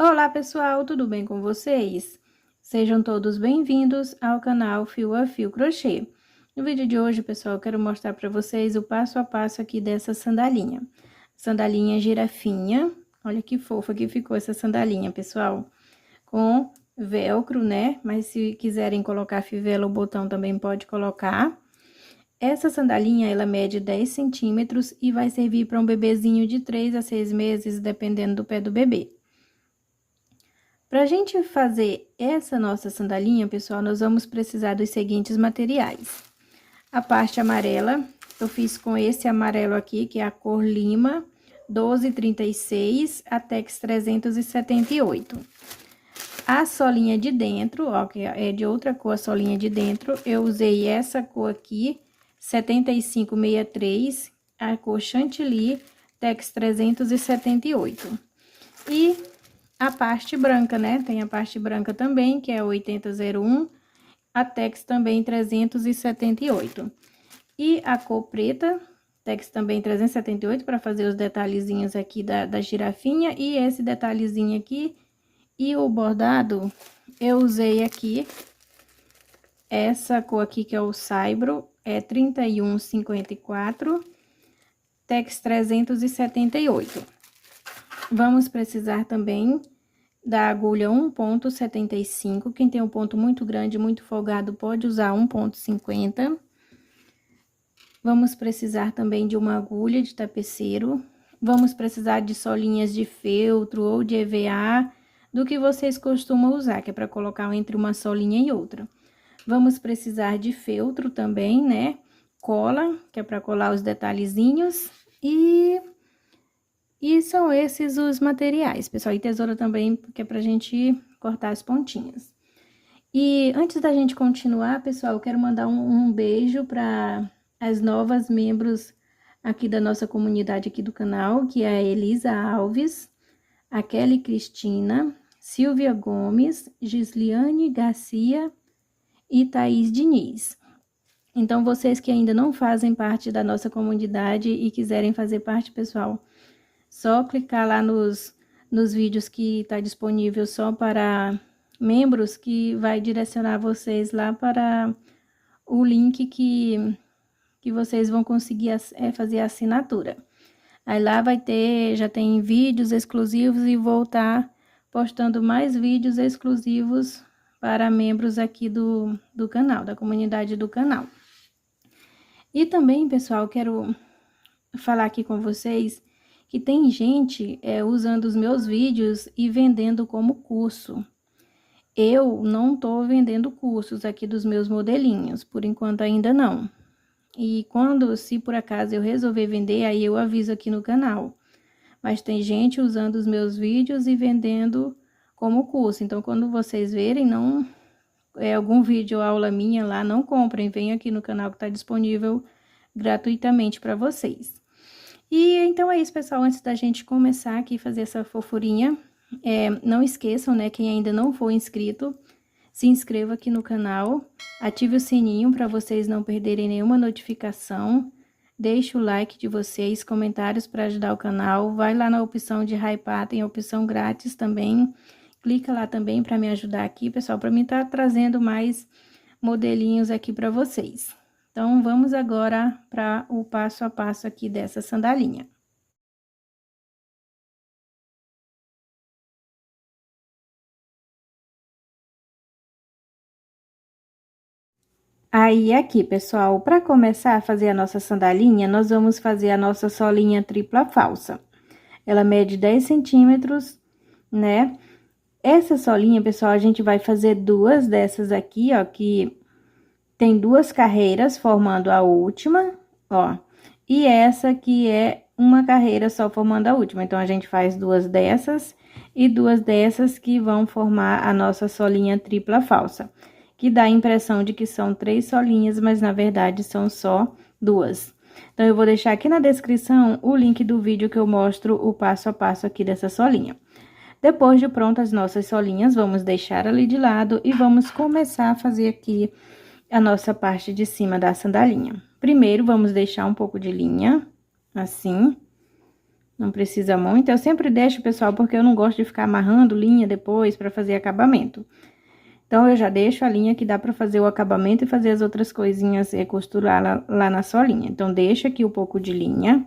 Olá pessoal, tudo bem com vocês? Sejam todos bem-vindos ao canal Fio a Fio Crochê. No vídeo de hoje, pessoal, eu quero mostrar para vocês o passo a passo aqui dessa sandalinha. Sandalinha girafinha, olha que fofa que ficou essa sandalinha, pessoal. Com velcro, né? Mas se quiserem colocar fivela ou botão também pode colocar. Essa sandalinha, ela mede 10 centímetros e vai servir para um bebezinho de 3 a 6 meses, dependendo do pé do bebê. Para a gente fazer essa nossa sandalinha, pessoal, nós vamos precisar dos seguintes materiais. A parte amarela, eu fiz com esse amarelo aqui, que é a cor lima, 1236, a Tex 378. A solinha de dentro, ó, que é de outra cor a solinha de dentro, eu usei essa cor aqui, 7563, a cor chantilly, Tex 378. E a parte branca, né? Tem a parte branca também, que é 8001, a Tex também 378. E a cor preta, Tex também 378, para fazer os detalhezinhos aqui da girafinha. E esse detalhezinho aqui, e o bordado, eu usei aqui, essa cor aqui, que é o saibro, é 3154, Tex 378. Vamos precisar também da agulha 1,75. Quem tem um ponto muito grande, muito folgado, pode usar 1,50. Vamos precisar também de uma agulha de tapeceiro. Vamos precisar de solinhas de feltro ou de EVA, do que vocês costumam usar, que é para colocar entre uma solinha e outra. Vamos precisar de feltro também, né? Cola, que é para colar os detalhezinhos. E são esses os materiais, pessoal. E tesoura também, porque é pra gente cortar as pontinhas. E antes da gente continuar, pessoal, eu quero mandar um beijo para as novas membros aqui da nossa comunidade aqui do canal, que é a Elisa Alves, a Kelly Cristina, Silvia Gomes, Gisliane Garcia e Thaís Diniz. Então, vocês que ainda não fazem parte da nossa comunidade e quiserem fazer parte, pessoal, só clicar lá nos vídeos que está disponível só para membros, que vai direcionar vocês lá para o link que vocês vão conseguir fazer a assinatura. Aí lá vai ter, já tem vídeos exclusivos e vou estar postando mais vídeos exclusivos para membros aqui do canal, da comunidade do canal. E também, pessoal, quero falar aqui com vocês que tem gente usando os meus vídeos e vendendo como curso. Eu não tô vendendo cursos aqui dos meus modelinhos, por enquanto ainda não. E se por acaso eu resolver vender, aí eu aviso aqui no canal. Mas tem gente usando os meus vídeos e vendendo como curso. Então, quando vocês verem, não algum vídeo ou aula minha lá, não comprem. Venham aqui no canal que está disponível gratuitamente para vocês. E então é isso, pessoal. Antes da gente começar aqui a fazer essa fofurinha, não esqueçam, né, quem ainda não for inscrito, se inscreva aqui no canal, ative o sininho para vocês não perderem nenhuma notificação, deixe o like de vocês, comentários para ajudar o canal, vai lá na opção de hypar, tem a opção grátis também, clica lá também para me ajudar aqui, pessoal, para mim estar trazendo mais modelinhos aqui para vocês. Então, vamos agora para o passo a passo aqui dessa sandalinha. Aí, aqui, pessoal, para começar a fazer a nossa sandalinha, nós vamos fazer a nossa solinha tripla falsa. Ela mede 10 centímetros, né? Essa solinha, pessoal, a gente vai fazer duas dessas aqui, ó, que tem duas carreiras formando a última, ó. E essa aqui é uma carreira só formando a última. Então, a gente faz duas dessas e duas dessas que vão formar a nossa solinha tripla falsa. Que dá a impressão de que são 3 solinhas, mas na verdade são só duas. Então, eu vou deixar aqui na descrição o link do vídeo que eu mostro o passo a passo aqui dessa solinha. Depois de prontas as nossas solinhas, vamos deixar ali de lado e vamos começar a fazer aqui a nossa parte de cima da sandalinha. Primeiro, vamos deixar um pouco de linha, assim, Não precisa muito. Eu sempre deixo, pessoal, porque eu não gosto de ficar amarrando linha depois para fazer acabamento. Então, eu já deixo a linha que dá para fazer o acabamento e fazer as outras coisinhas e costurar lá na solinha. Então, deixa aqui um pouco de linha.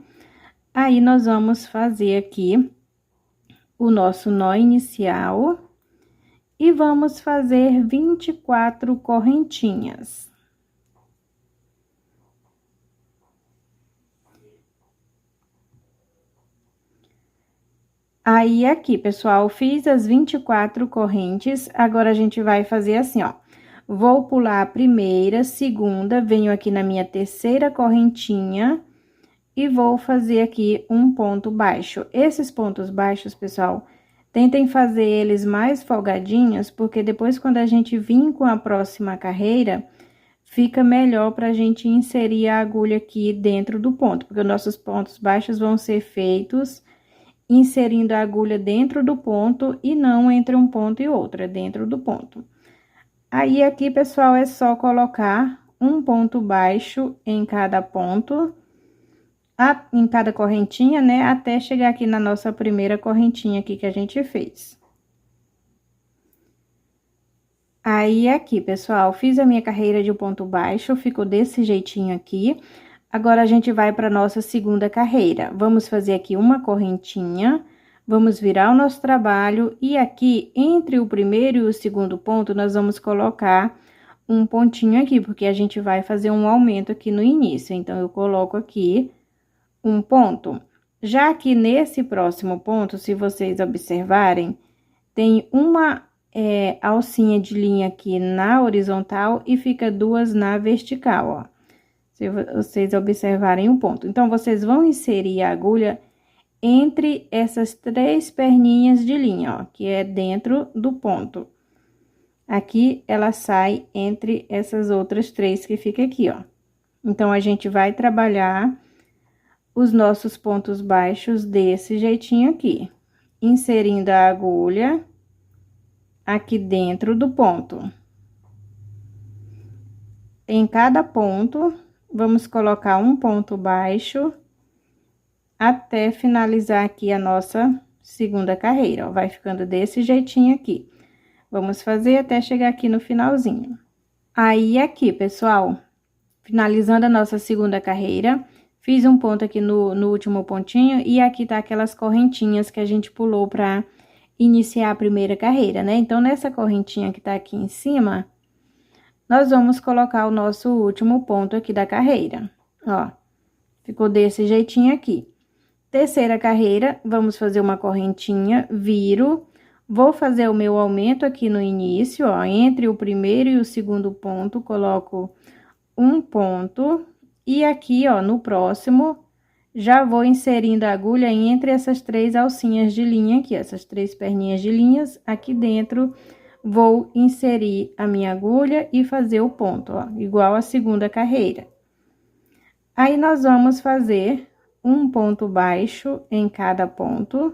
Aí, nós vamos fazer aqui o nosso nó inicial. E vamos fazer 24 correntinhas. Aí, aqui, pessoal, fiz as 24 correntes, agora a gente vai fazer assim, ó. Vou pular a primeira, segunda, venho aqui na minha terceira correntinha e vou fazer aqui um ponto baixo. Esses pontos baixos, pessoal, tentem fazer eles mais folgadinhos, porque depois, quando a gente vir com a próxima carreira, fica melhor pra gente inserir a agulha aqui dentro do ponto, porque os nossos pontos baixos vão ser feitos inserindo a agulha dentro do ponto e não entre um ponto e outro, é dentro do ponto. Aí, aqui, pessoal, é só colocar um ponto baixo em cada ponto, em cada correntinha, né? Até chegar aqui na nossa primeira correntinha aqui que a gente fez. Aí, aqui, pessoal, fiz a minha carreira de ponto baixo, ficou desse jeitinho aqui. Agora, a gente vai para nossa segunda carreira. Vamos fazer aqui uma correntinha, vamos virar o nosso trabalho, e aqui, entre o primeiro e o segundo ponto, nós vamos colocar um pontinho aqui, porque a gente vai fazer um aumento aqui no início. Então, eu coloco aqui um ponto. Já aqui nesse próximo ponto, se vocês observarem, tem uma alcinha de linha aqui na horizontal e fica duas na vertical, ó. Se vocês observarem o ponto. Então, vocês vão inserir a agulha entre essas 3 perninhas de linha, ó, que é dentro do ponto. Aqui, ela sai entre essas outras 3 que fica aqui, ó. Então, a gente vai trabalhar os nossos pontos baixos desse jeitinho aqui, inserindo a agulha aqui dentro do ponto. Em cada ponto, vamos colocar um ponto baixo até finalizar aqui a nossa segunda carreira, ó. Vai ficando desse jeitinho aqui. Vamos fazer até chegar aqui no finalzinho. Aí, aqui, pessoal, finalizando a nossa segunda carreira, fiz um ponto aqui no último pontinho, e aqui tá aquelas correntinhas que a gente pulou pra iniciar a primeira carreira, né? Então, nessa correntinha que tá aqui em cima, nós vamos colocar o nosso último ponto aqui da carreira, ó. Ficou desse jeitinho aqui. Terceira carreira, vamos fazer uma correntinha, viro, vou fazer o meu aumento aqui no início, ó, entre o primeiro e o segundo ponto, coloco um ponto, e aqui, ó, no próximo, já vou inserindo a agulha entre essas 3 alcinhas de linha aqui, essas 3 perninhas de linhas, aqui dentro, vou inserir a minha agulha e fazer o ponto, ó, igual a segunda carreira. Aí, nós vamos fazer um ponto baixo em cada ponto,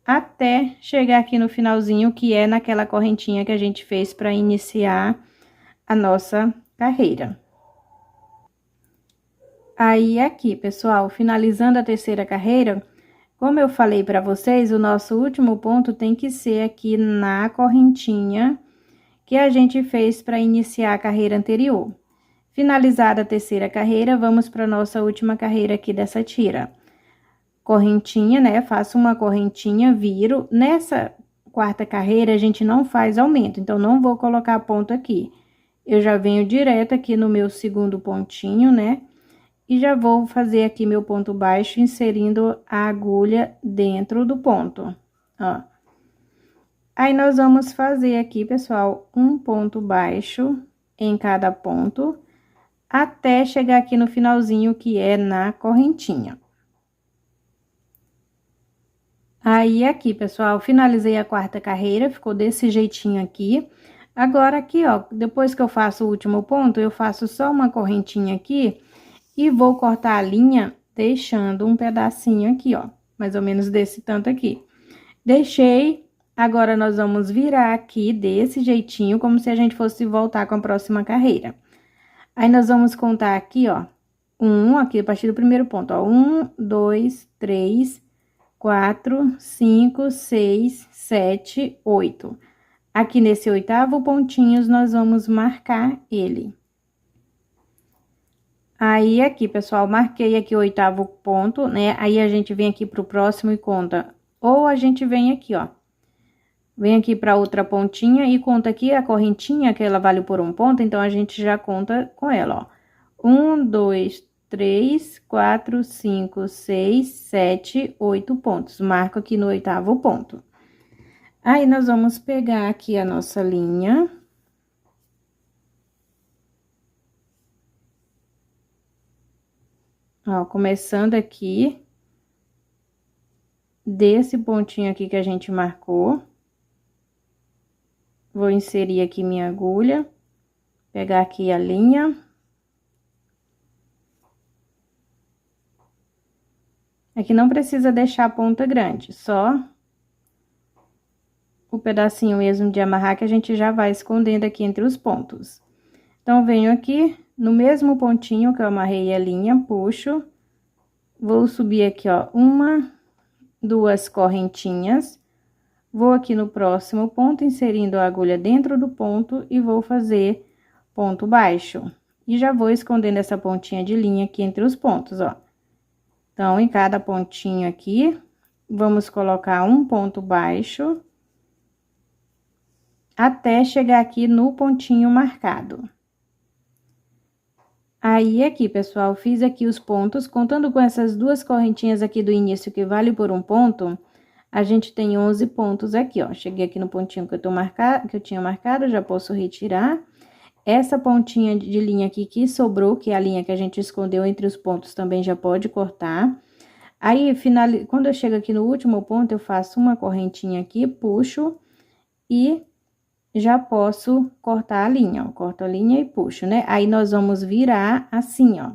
até chegar aqui no finalzinho, que é naquela correntinha que a gente fez para iniciar a nossa carreira. Aí, aqui, pessoal, finalizando a terceira carreira, como eu falei para vocês, o nosso último ponto tem que ser aqui na correntinha que a gente fez para iniciar a carreira anterior. Finalizada a terceira carreira, vamos para nossa última carreira aqui dessa tira. Correntinha, né? Faço uma correntinha, viro. Nessa quarta carreira, a gente não faz aumento, então, não vou colocar ponto aqui. Eu já venho direto aqui no meu segundo pontinho, né? E já vou fazer aqui meu ponto baixo, inserindo a agulha dentro do ponto, ó. Aí, nós vamos fazer aqui, pessoal, um ponto baixo em cada ponto, até chegar aqui no finalzinho, que é na correntinha. Aí, aqui, pessoal, finalizei a quarta carreira, ficou desse jeitinho aqui. Agora, aqui, ó, depois que eu faço o último ponto, eu faço só uma correntinha aqui e vou cortar a linha, deixando um pedacinho aqui, ó, mais ou menos desse tanto aqui. Deixei, agora nós vamos virar aqui desse jeitinho, como se a gente fosse voltar com a próxima carreira. Aí, nós vamos contar aqui, ó, aqui a partir do primeiro ponto, ó, 1, 2, 3, 4, 5, 6, 7, 8. Aqui nesse 8º pontinho, nós vamos marcar ele. Aí, aqui, pessoal, marquei aqui o 8º ponto, né? Aí, a gente vem aqui pro próximo e conta. Ou a gente vem aqui, ó. Vem aqui pra outra pontinha e conta aqui a correntinha, que ela vale por um ponto, então, a gente já conta com ela, ó. 1, 2, 3, 4, 5, 6, 7, 8 pontos. Marco aqui no 8º ponto. Aí, nós vamos pegar aqui a nossa linha. Ó, começando aqui, desse pontinho aqui que a gente marcou. Vou inserir aqui minha agulha, pegar aqui a linha. Aqui não precisa deixar a ponta grande, só o pedacinho mesmo de amarrar que a gente já vai escondendo aqui entre os pontos. Então, venho aqui no mesmo pontinho que eu amarrei a linha, puxo, vou subir aqui, ó, 1, 2 correntinhas, vou aqui no próximo ponto, inserindo a agulha dentro do ponto e vou fazer ponto baixo. E já vou escondendo essa pontinha de linha aqui entre os pontos, ó. Então, em cada pontinho aqui, vamos colocar um ponto baixo até chegar aqui no pontinho marcado. Aí, aqui, pessoal, fiz aqui os pontos, contando com essas duas correntinhas aqui do início, que vale por um ponto, a gente tem 11 pontos aqui, ó. Cheguei aqui no pontinho que eu tinha marcado, já posso retirar. Essa pontinha de linha aqui que sobrou, que é a linha que a gente escondeu entre os pontos, também já pode cortar. Aí, quando eu chego aqui no último ponto, eu faço uma correntinha aqui, puxo e já posso cortar a linha, ó. Corto a linha e puxo, né? Aí, nós vamos virar assim, ó.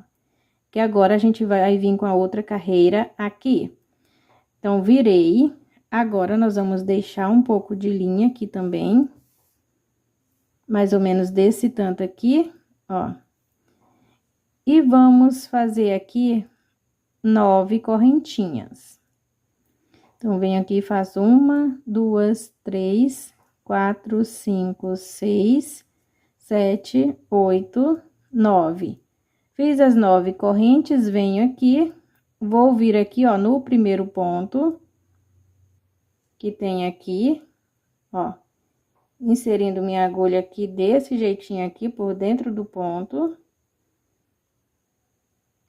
Que agora, a gente vai vir com a outra carreira aqui. Então, virei. Agora, nós vamos deixar um pouco de linha aqui também. Mais ou menos desse tanto aqui, ó. E vamos fazer aqui 9 correntinhas. Então, venho aqui e faço 1, 2, 3, 4, 5, 6, 7, 8, 9. Fiz as 9 correntes, venho aqui, vou vir aqui, ó, no primeiro ponto, que tem aqui, ó, inserindo minha agulha aqui desse jeitinho aqui, por dentro do ponto.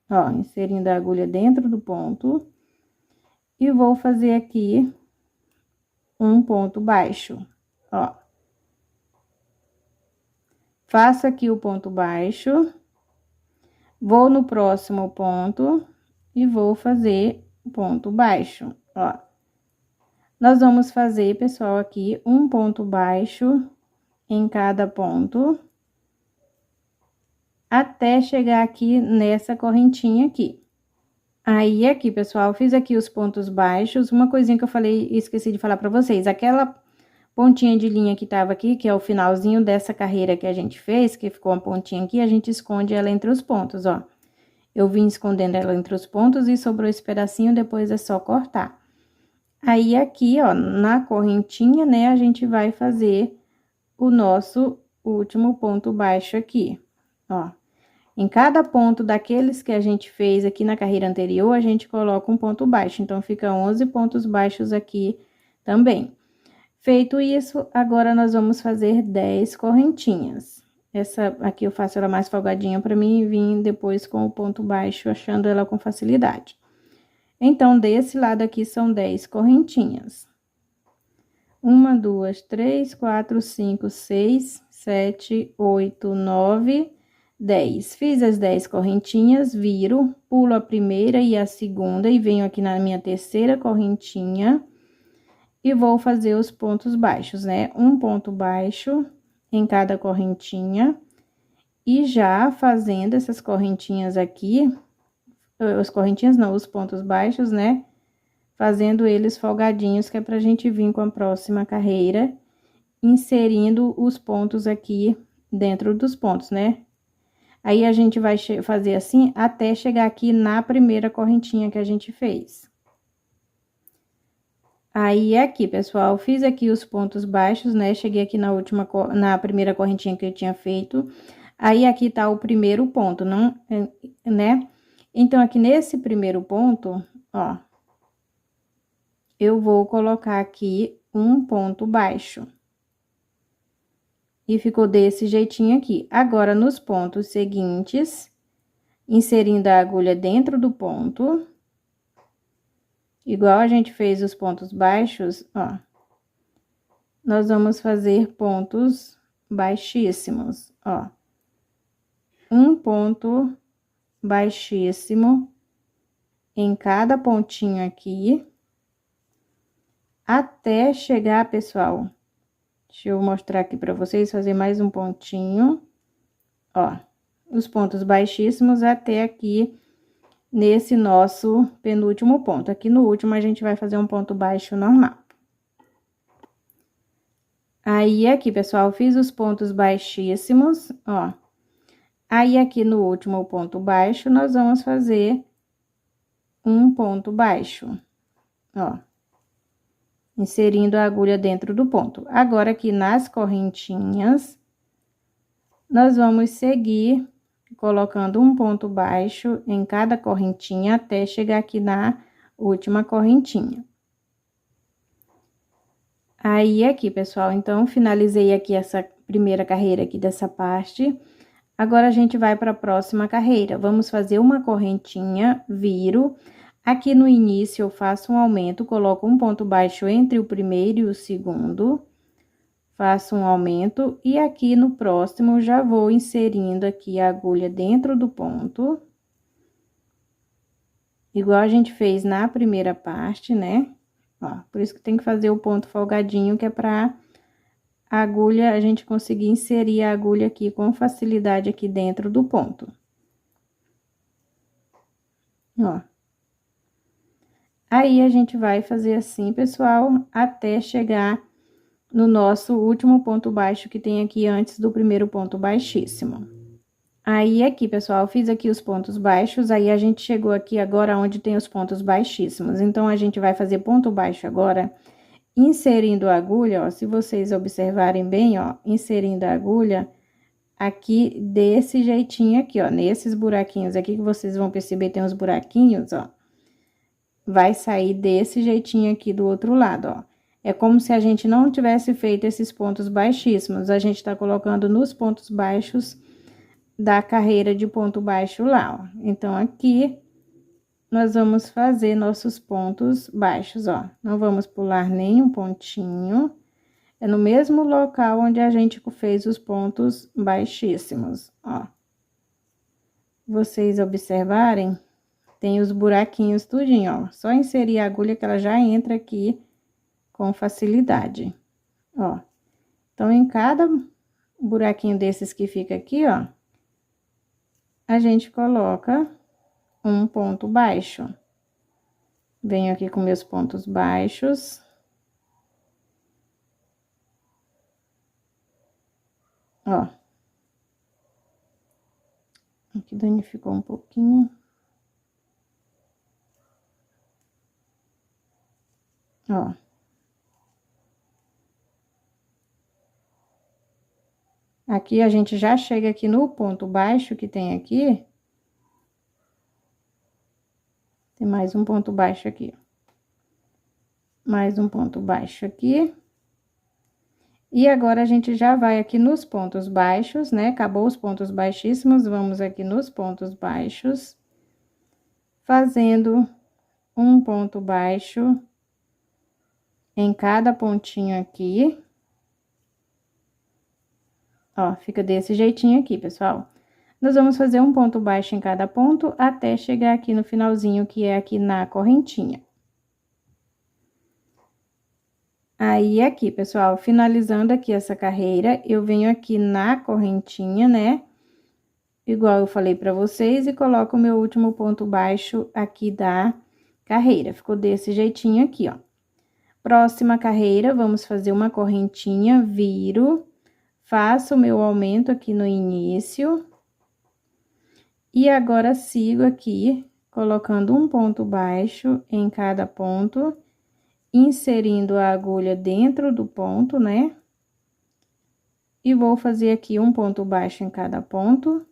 Ó, inserindo a agulha dentro do ponto. E vou fazer aqui um ponto baixo, ó. Faço aqui o ponto baixo, vou no próximo ponto e vou fazer o ponto baixo, ó. Nós vamos fazer, pessoal, aqui um ponto baixo em cada ponto, até chegar aqui nessa correntinha aqui. Aí, aqui, pessoal, fiz aqui os pontos baixos. Uma coisinha que eu falei, esqueci de falar pra vocês, aquela pontinha de linha que tava aqui, que é o finalzinho dessa carreira que a gente fez, que ficou uma pontinha aqui, a gente esconde ela entre os pontos, ó. Eu vim escondendo ela entre os pontos e sobrou esse pedacinho, depois é só cortar. Aí, aqui, ó, na correntinha, né, a gente vai fazer o nosso último ponto baixo aqui, ó. Em cada ponto daqueles que a gente fez aqui na carreira anterior, a gente coloca um ponto baixo. Então, fica 11 pontos baixos aqui também. Feito isso, agora nós vamos fazer 10 correntinhas. Essa aqui eu faço ela mais folgadinha para mim vir depois com o ponto baixo, achando ela com facilidade. Então, desse lado aqui são 10 correntinhas. 1, 2, 3, 4, 5, 6, 7, 8, 9... 10. Fiz as 10 correntinhas, viro, pulo a primeira e a segunda e venho aqui na minha terceira correntinha e vou fazer os pontos baixos, né? Um ponto baixo em cada correntinha e já fazendo essas correntinhas aqui, as correntinhas não, os pontos baixos, né? Fazendo eles folgadinhos, que é pra gente vir com a próxima carreira, inserindo os pontos aqui dentro dos pontos, né? Aí, a gente vai fazer assim até chegar aqui na primeira correntinha que a gente fez. Aí, aqui, pessoal, fiz aqui os pontos baixos, né? Cheguei aqui na primeira correntinha que eu tinha feito. Aí, aqui tá o primeiro ponto, não, né? Então, aqui nesse primeiro ponto, ó, eu vou colocar aqui um ponto baixo. E ficou desse jeitinho aqui. Agora, nos pontos seguintes, inserindo a agulha dentro do ponto, igual a gente fez os pontos baixos, ó, nós vamos fazer pontos baixíssimos, ó. Um ponto baixíssimo em cada pontinho aqui, até chegar, pessoal, deixa eu mostrar aqui pra vocês, fazer mais um pontinho, ó, os pontos baixíssimos até aqui nesse nosso penúltimo ponto. Aqui no último, a gente vai fazer um ponto baixo normal. Aí, aqui, pessoal, fiz os pontos baixíssimos, ó. Aí, aqui no último ponto baixo, nós vamos fazer um ponto baixo, ó. Inserindo a agulha dentro do ponto. Agora, aqui nas correntinhas, nós vamos seguir colocando um ponto baixo em cada correntinha até chegar aqui na última correntinha. Aí, aqui, pessoal, então, finalizei aqui essa primeira carreira aqui dessa parte. Agora, a gente vai para a próxima carreira. Vamos fazer uma correntinha, viro. Aqui no início, eu faço um aumento, coloco um ponto baixo entre o primeiro e o segundo. Faço um aumento, e aqui no próximo, já vou inserindo aqui a agulha dentro do ponto. Igual a gente fez na primeira parte, né? Ó, por isso que tem que fazer o ponto folgadinho, que é pra a agulha, a gente conseguir inserir a agulha aqui com facilidade aqui dentro do ponto. Ó. Aí, a gente vai fazer assim, pessoal, até chegar no nosso último ponto baixo que tem aqui antes do primeiro ponto baixíssimo. Aí, aqui, pessoal, fiz aqui os pontos baixos, aí a gente chegou aqui agora onde tem os pontos baixíssimos. Então, a gente vai fazer ponto baixo agora, inserindo a agulha, ó, se vocês observarem bem, ó, inserindo a agulha aqui desse jeitinho aqui, ó, nesses buraquinhos aqui que vocês vão perceber, tem uns buraquinhos, ó. Vai sair desse jeitinho aqui do outro lado, ó. É como se a gente não tivesse feito esses pontos baixíssimos, a gente tá colocando nos pontos baixos da carreira de ponto baixo lá, ó. Então, aqui, nós vamos fazer nossos pontos baixos, ó. Não vamos pular nenhum pontinho. É no mesmo local onde a gente fez os pontos baixíssimos, ó. Vocês observarem, tem os buraquinhos tudinho, ó. Só inserir a agulha que ela já entra aqui com facilidade, ó. Então, em cada buraquinho desses que fica aqui, ó, a gente coloca um ponto baixo. Venho aqui com meus pontos baixos. Ó. Aqui danificou um pouquinho. Ó. Aqui, a gente já chega aqui no ponto baixo que tem aqui. Tem mais um ponto baixo aqui. Mais um ponto baixo aqui. E agora, a gente já vai aqui nos pontos baixos, né? Acabou os pontos baixíssimos, vamos aqui nos pontos baixos. Fazendo um ponto baixo em cada pontinho aqui. Ó, fica desse jeitinho aqui, pessoal. Nós vamos fazer um ponto baixo em cada ponto, até chegar aqui no finalzinho, que é aqui na correntinha. Aí, aqui, pessoal, finalizando aqui essa carreira, eu venho aqui na correntinha, né? Igual eu falei pra vocês, e coloco o meu último ponto baixo aqui da carreira. Ficou desse jeitinho aqui, ó. Próxima carreira, vamos fazer uma correntinha, viro, faço o meu aumento aqui no início. E agora, sigo aqui, colocando um ponto baixo em cada ponto, inserindo a agulha dentro do ponto, né? E vou fazer aqui um ponto baixo em cada ponto,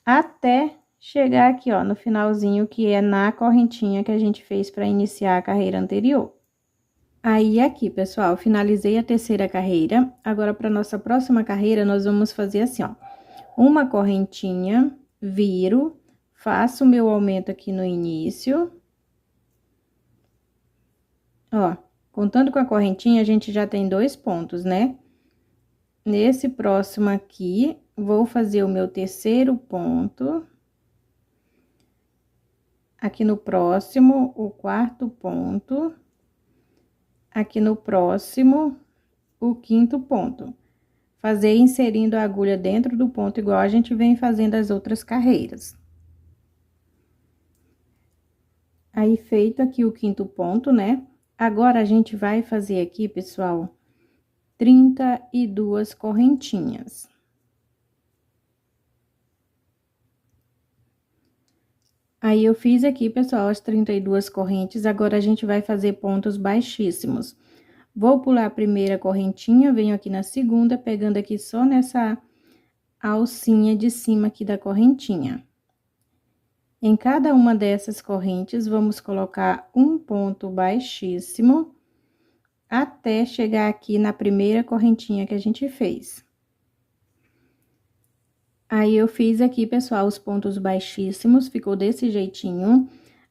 até chegar aqui, ó, no finalzinho, que é na correntinha que a gente fez para iniciar a carreira anterior. Aí, aqui, pessoal, finalizei a terceira carreira. Agora, para nossa próxima carreira, nós vamos fazer assim, ó. Uma correntinha, viro, faço o meu aumento aqui no início. Ó, contando com a correntinha, a gente já tem 2 pontos, né? Nesse próximo aqui, vou fazer o meu terceiro ponto. Aqui no próximo, o quarto ponto. Aqui no próximo, o quinto ponto. Fazer inserindo a agulha dentro do ponto, igual a gente vem fazendo as outras carreiras. Aí, feito aqui o quinto ponto, né? Agora, a gente vai fazer aqui, pessoal, 32 correntinhas. Aí, eu fiz aqui, pessoal, as 32 correntes, agora a gente vai fazer pontos baixíssimos. Vou pular a primeira correntinha, venho aqui na segunda, pegando aqui só nessa alcinha de cima aqui da correntinha. Em cada uma dessas correntes, vamos colocar um ponto baixíssimo, até chegar aqui na primeira correntinha que a gente fez. Aí, eu fiz aqui, pessoal, os pontos baixíssimos, ficou desse jeitinho.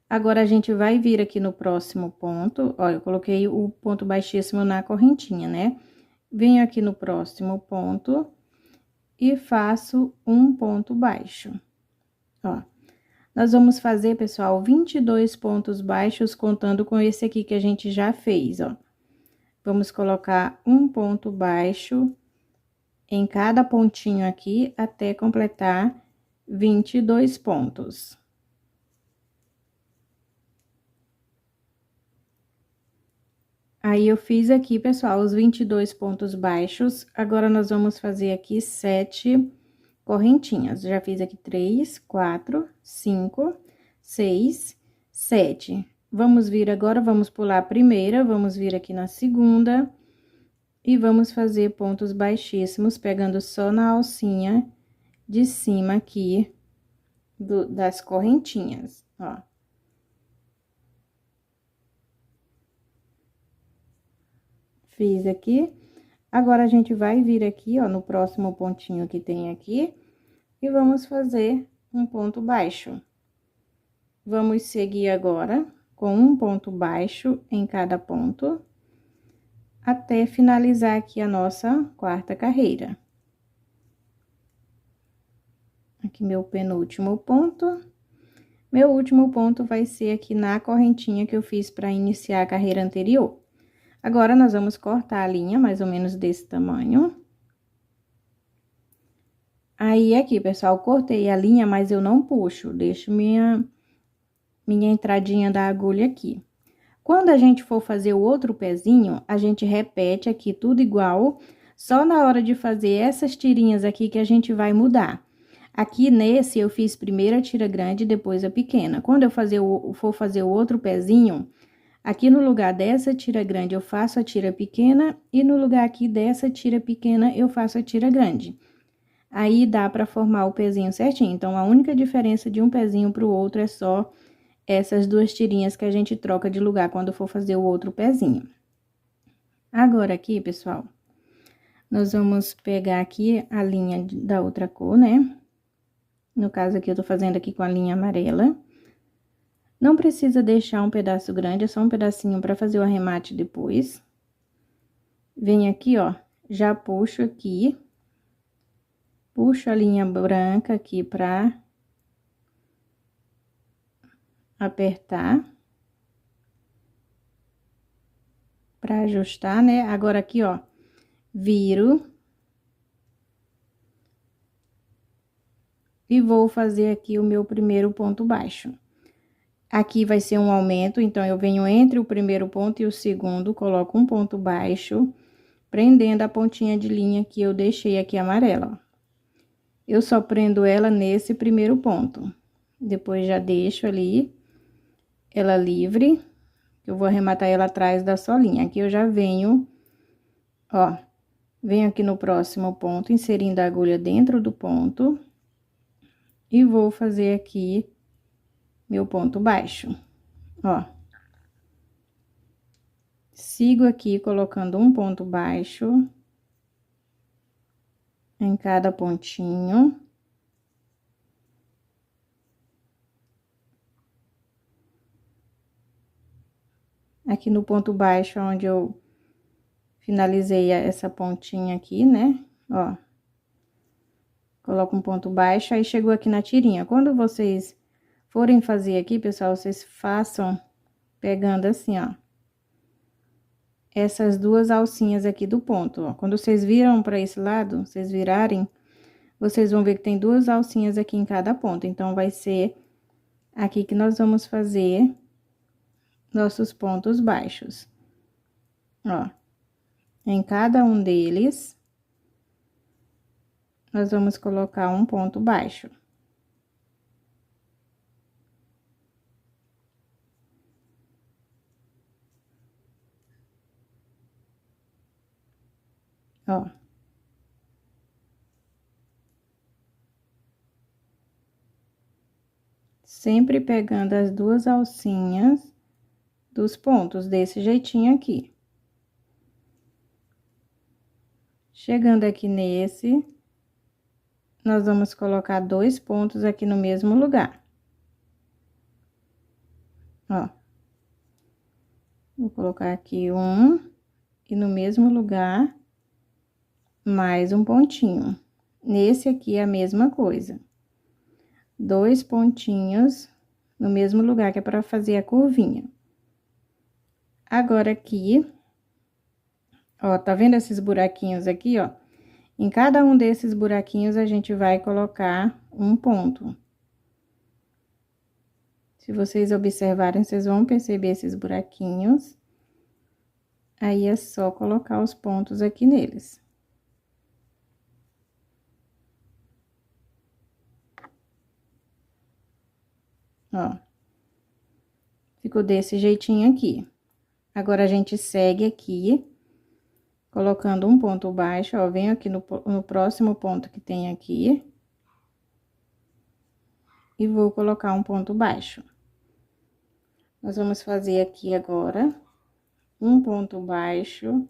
Agora, a gente vai vir aqui no próximo ponto, ó, eu coloquei o ponto baixíssimo na correntinha, né? Venho aqui no próximo ponto e faço um ponto baixo, ó. Nós vamos fazer, pessoal, 22 pontos baixos, contando com esse aqui que a gente já fez, ó. Vamos colocar um ponto baixo em cada pontinho aqui, até completar 22 pontos. Aí, eu fiz aqui, pessoal, os 22 pontos baixos. Agora, nós vamos fazer aqui 7 correntinhas. Já fiz aqui 3, 4, 5, 6, 7. Vamos vir agora, vamos pular a primeira, vamos vir aqui na segunda. E vamos fazer pontos baixíssimos, pegando só na alcinha de cima aqui das correntinhas, ó. Fiz aqui. Agora, a gente vai vir aqui, ó, no próximo pontinho que tem aqui, e vamos fazer um ponto baixo. Vamos seguir agora com um ponto baixo em cada ponto, até finalizar aqui a nossa quarta carreira. Aqui, meu penúltimo ponto. Meu último ponto vai ser aqui na correntinha que eu fiz para iniciar a carreira anterior. Agora, nós vamos cortar a linha, mais ou menos desse tamanho. Aí, aqui, pessoal, cortei a linha, mas eu não puxo, deixo minha entradinha da agulha aqui. Quando a gente for fazer o outro pezinho, a gente repete aqui tudo igual, só na hora de fazer essas tirinhas aqui que a gente vai mudar. Aqui nesse, eu fiz primeiro a tira grande, depois a pequena. Quando eu for fazer o outro pezinho, aqui no lugar dessa tira grande, eu faço a tira pequena, e no lugar aqui dessa tira pequena, eu faço a tira grande. Aí, dá pra formar o pezinho certinho. Então, a única diferença de um pezinho pro outro é só essas 2 tirinhas que a gente troca de lugar quando for fazer o outro pezinho. Agora, aqui, pessoal, nós vamos pegar aqui a linha da outra cor, né? No caso aqui, eu tô fazendo aqui com a linha amarela. Não precisa deixar um pedaço grande, é só um pedacinho pra fazer o arremate depois. Venho aqui, ó, já puxo aqui. Puxo a linha branca aqui pra apertar. Pra ajustar, né? Agora, aqui, ó, viro. E vou fazer aqui o meu primeiro ponto baixo. Aqui vai ser um aumento, então, eu venho entre o primeiro ponto e o segundo, coloco um ponto baixo, prendendo a pontinha de linha que eu deixei aqui amarela, ó. Eu só prendo ela nesse primeiro ponto. Depois, já deixo ali ela livre, Eu vou arrematar ela atrás da solinha. Aqui eu já venho, ó, venho aqui no próximo ponto, inserindo a agulha dentro do ponto. E vou fazer aqui meu ponto baixo, ó. Sigo aqui colocando um ponto baixo em cada pontinho. Aqui no ponto baixo, onde eu finalizei essa pontinha aqui, né? Ó. Coloco um ponto baixo, aí chegou aqui na tirinha. Quando vocês forem fazer aqui, pessoal, vocês façam pegando assim, ó. Essas duas alcinhas aqui do ponto, ó. Quando vocês viram pra esse lado, vocês virarem, vocês vão ver que tem duas alcinhas aqui em cada ponto. Então, vai ser aqui que nós vamos fazer nossos pontos baixos. Ó, em cada um deles, nós vamos colocar um ponto baixo. Ó. Sempre pegando as duas alcinhas dos pontos, desse jeitinho aqui. Chegando aqui nesse, nós vamos colocar dois pontos aqui no mesmo lugar. Ó. Vou colocar aqui um, e no mesmo lugar, mais um pontinho. Nesse aqui é a mesma coisa. Dois pontinhos no mesmo lugar, que é para fazer a curvinha. Agora, aqui, ó, tá vendo esses buraquinhos aqui, ó? Em cada um desses buraquinhos, a gente vai colocar um ponto. Se vocês observarem, vocês vão perceber esses buraquinhos. Aí, é só colocar os pontos aqui neles. Ó. Ficou desse jeitinho aqui. Agora, a gente segue aqui, colocando um ponto baixo, ó, venho aqui no próximo ponto que tem aqui. E vou colocar um ponto baixo. Nós vamos fazer aqui agora um ponto baixo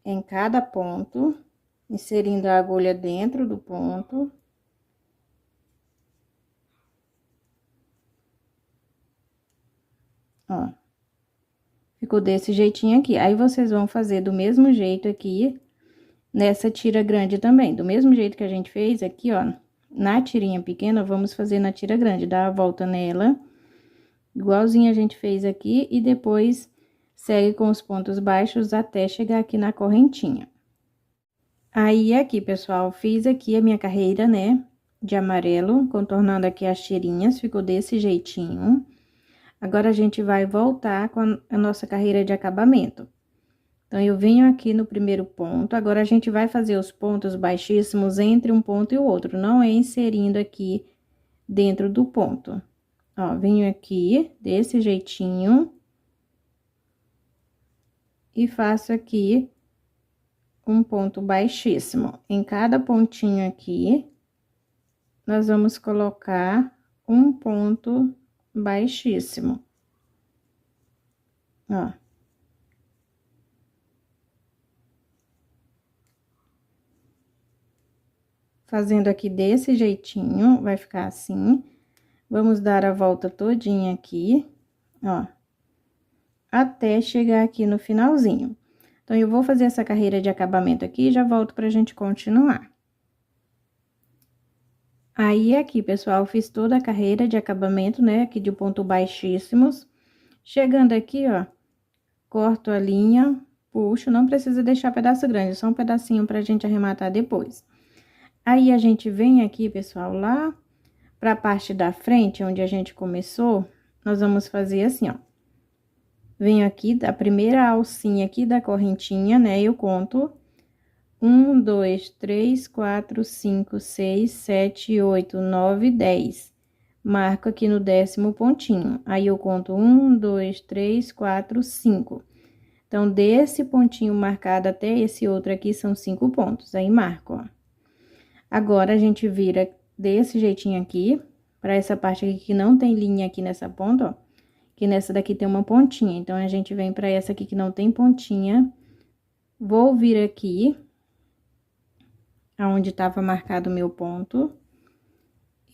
em cada ponto, inserindo a agulha dentro do ponto. Ó. Ficou desse jeitinho aqui. Aí, vocês vão fazer do mesmo jeito aqui, nessa tira grande também. Do mesmo jeito que a gente fez aqui, ó, na tirinha pequena, vamos fazer na tira grande. Dá a volta nela, igualzinho a gente fez aqui, e depois segue com os pontos baixos até chegar aqui na correntinha. Aí, aqui, pessoal, fiz aqui a minha carreira, né, de amarelo, contornando aqui as tirinhas, ficou desse jeitinho. Agora, a gente vai voltar com a nossa carreira de acabamento. Então, eu venho aqui no primeiro ponto, agora a gente vai fazer os pontos baixíssimos entre um ponto e o outro, não é inserindo aqui dentro do ponto. Ó, venho aqui, desse jeitinho, e faço aqui um ponto baixíssimo. Em cada pontinho aqui, nós vamos colocar um ponto baixíssimo. Ó. Fazendo aqui desse jeitinho, vai ficar assim. Vamos dar a volta todinha aqui, ó, até chegar aqui no finalzinho. Então, eu vou fazer essa carreira de acabamento aqui e já volto pra gente continuar. Aí, aqui, pessoal, fiz toda a carreira de acabamento, né, aqui de ponto baixíssimos. Chegando aqui, ó, corto a linha, puxo, não precisa deixar pedaço grande, só um pedacinho pra gente arrematar depois. Aí, a gente vem aqui, pessoal, lá pra parte da frente, onde a gente começou, nós vamos fazer assim, ó. Venho aqui, da primeira alcinha aqui da correntinha, né, eu conto 1, 2, 3, 4, 5, 6, 7, 8, 9, 10. marco aqui no 10º pontinho. Aí, eu conto 1, 2, 3, 4, 5. Então, desse pontinho marcado até esse outro aqui, são 5 pontos. Aí, marco, ó. Agora, a gente vira desse jeitinho aqui, pra essa parte aqui que não tem linha aqui nessa ponta, ó. Que nessa daqui tem uma pontinha. Então, a gente vem pra essa aqui que não tem pontinha. Vou vir aqui, aonde tava marcado o meu ponto.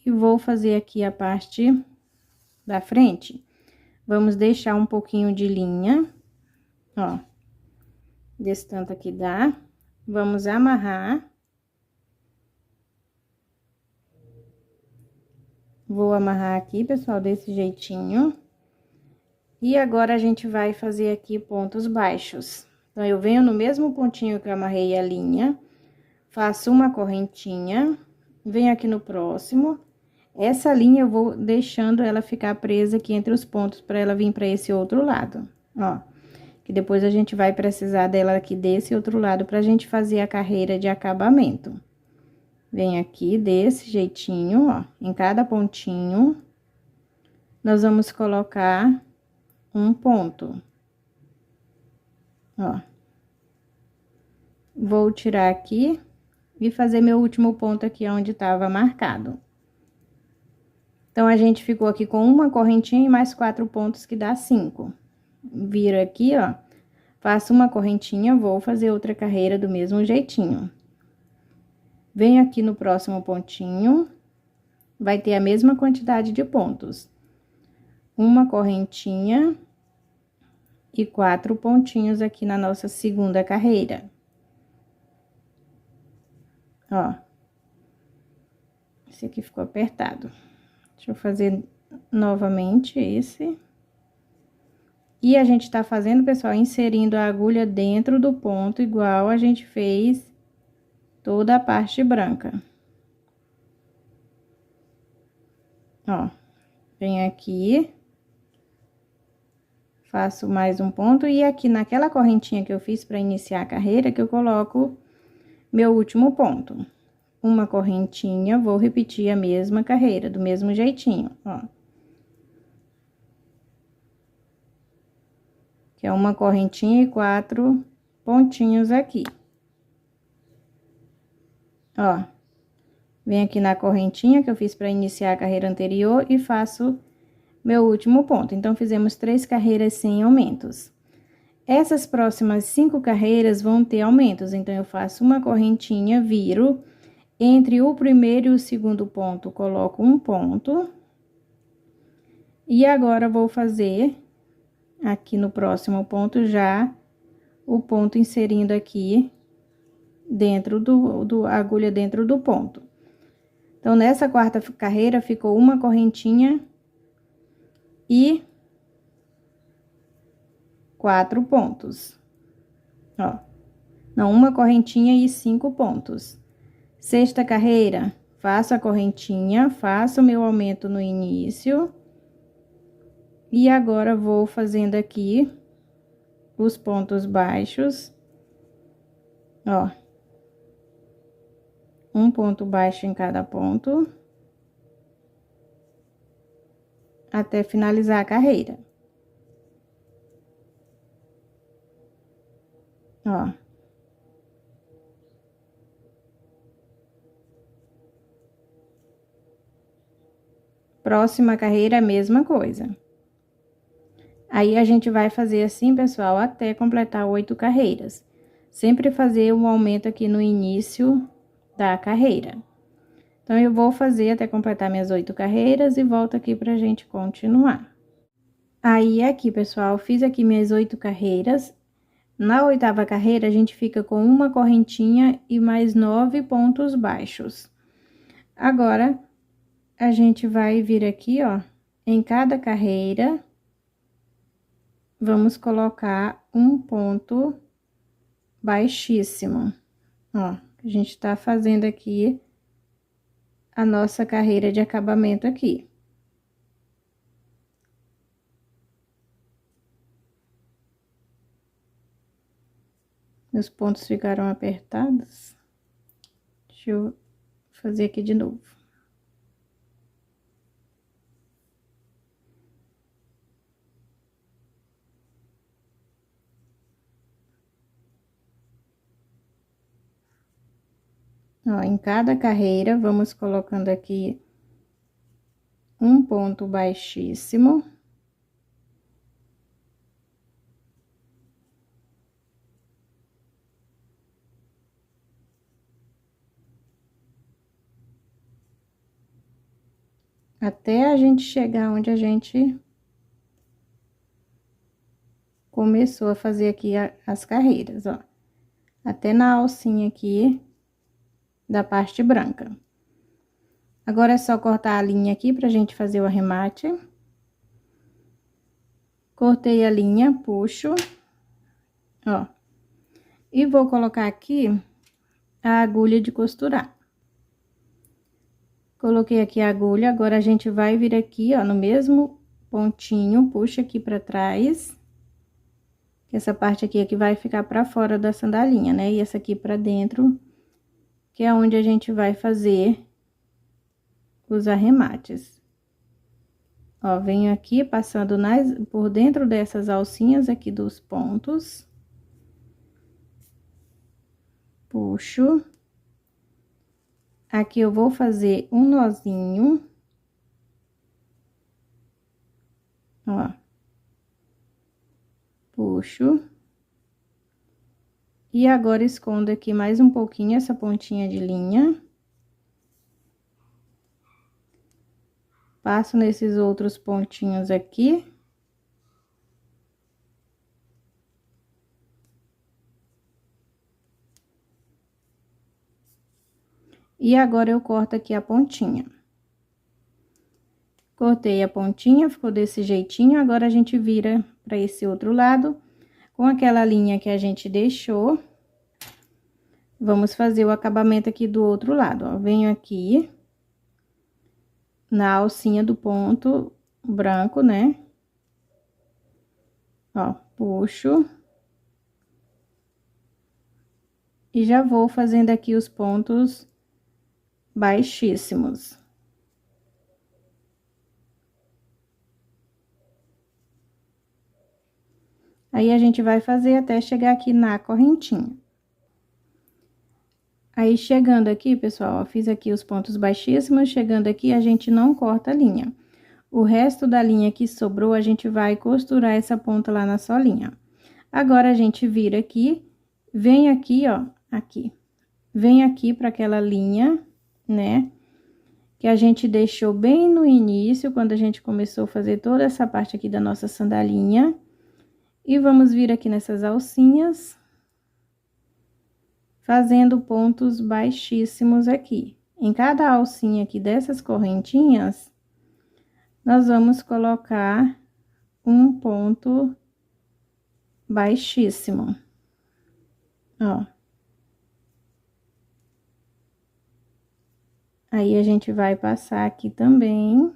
E vou fazer aqui a parte da frente. Vamos deixar um pouquinho de linha, ó. Desse tanto aqui dá. Vamos amarrar. Vou amarrar aqui, pessoal, desse jeitinho. E agora, a gente vai fazer aqui pontos baixos. Então, eu venho no mesmo pontinho que eu amarrei a linha, faço uma correntinha, venho aqui no próximo. Essa linha eu vou deixando ela ficar presa aqui entre os pontos, pra ela vir pra esse outro lado, ó. Que depois a gente vai precisar dela aqui desse outro lado pra gente fazer a carreira de acabamento. Vem aqui desse jeitinho, ó, em cada pontinho, nós vamos colocar um ponto. Ó. Vou tirar aqui e fazer meu último ponto aqui onde tava marcado. Então, a gente ficou aqui com uma correntinha e mais 4 pontos, que dá 5. Viro aqui, ó, faço uma correntinha, vou fazer outra carreira do mesmo jeitinho. Venho aqui no próximo pontinho, vai ter a mesma quantidade de pontos. Uma correntinha e 4 pontinhos aqui na nossa segunda carreira. Ó. Esse aqui ficou apertado. Deixa eu fazer novamente esse. E a gente tá fazendo, pessoal, inserindo a agulha dentro do ponto, igual a gente fez toda a parte branca. Ó, vem aqui, faço mais um ponto, e aqui naquela correntinha que eu fiz para iniciar a carreira, que eu coloco meu último ponto. Uma correntinha, vou repetir a mesma carreira, do mesmo jeitinho, ó. Que é uma correntinha e 4 pontinhos aqui. Ó, venho aqui na correntinha que eu fiz para iniciar a carreira anterior e faço meu último ponto. Então, fizemos 3 carreiras sem aumentos. Essas próximas 5 carreiras vão ter aumentos, então, eu faço uma correntinha, viro, entre o primeiro e o segundo ponto, coloco um ponto. E agora, vou fazer, aqui no próximo ponto, já o ponto inserindo aqui dentro a agulha dentro do ponto. Então, nessa quarta carreira, ficou uma correntinha e 4 pontos. Ó, não, uma correntinha e 5 pontos. Sexta carreira, faço a correntinha, faço o meu aumento no início. E agora, vou fazendo aqui os pontos baixos. Ó. Um ponto baixo em cada ponto, até finalizar a carreira. Ó. Próxima carreira, a mesma coisa. Aí, a gente vai fazer assim, pessoal, até completar 8 carreiras. Sempre fazer um aumento aqui no início da carreira. Então, eu vou fazer até completar minhas 8 carreiras e volto aqui pra gente continuar. Aí, aqui, pessoal, fiz aqui minhas 8 carreiras. Na 8ª carreira, a gente fica com uma correntinha e mais 9 pontos baixos. Agora, a gente vai vir aqui, ó, em cada carreira, vamos colocar um ponto baixíssimo. Ó, a gente tá fazendo aqui a nossa carreira de acabamento aqui. Meus pontos ficaram apertados. Deixa eu fazer aqui de novo. Ó, em cada carreira, vamos colocando aqui um ponto baixíssimo. Até a gente chegar onde a gente começou a fazer aqui as carreiras, ó. Até na alcinha aqui da parte branca. Agora é só cortar a linha aqui pra gente fazer o arremate. Cortei a linha, puxo, ó. E vou colocar aqui a agulha de costurar. Coloquei aqui a agulha, agora a gente vai vir aqui, ó, no mesmo pontinho, puxa aqui pra trás. Essa parte aqui é que vai ficar pra fora da sandalinha, né? E essa aqui pra dentro, que é onde a gente vai fazer os arremates. Ó, venho aqui passando por dentro dessas alcinhas aqui dos pontos. Puxo. Aqui eu vou fazer um nozinho. Ó. Puxo. E agora escondo aqui mais um pouquinho essa pontinha de linha. Passo nesses outros pontinhos aqui. E agora eu corto aqui a pontinha. Cortei a pontinha, ficou desse jeitinho. Agora a gente vira para esse outro lado, com aquela linha que a gente deixou. Vamos fazer o acabamento aqui do outro lado, ó. Venho aqui na alcinha do ponto branco, né? Ó, puxo. E já vou fazendo aqui os pontos baixíssimos. Aí, a gente vai fazer até chegar aqui na correntinha. Aí, chegando aqui, pessoal, ó, fiz aqui os pontos baixíssimos, chegando aqui, a gente não corta a linha. O resto da linha que sobrou, a gente vai costurar essa ponta lá na solinha. Agora, a gente vira aqui, vem aqui, ó, aqui. Vem aqui para aquela linha, né? Que a gente deixou bem no início, quando a gente começou a fazer toda essa parte aqui da nossa sandalinha. E vamos vir aqui nessas alcinhas, fazendo pontos baixíssimos aqui. Em cada alcinha aqui dessas correntinhas, nós vamos colocar um ponto baixíssimo. Ó. Aí, a gente vai passar aqui também.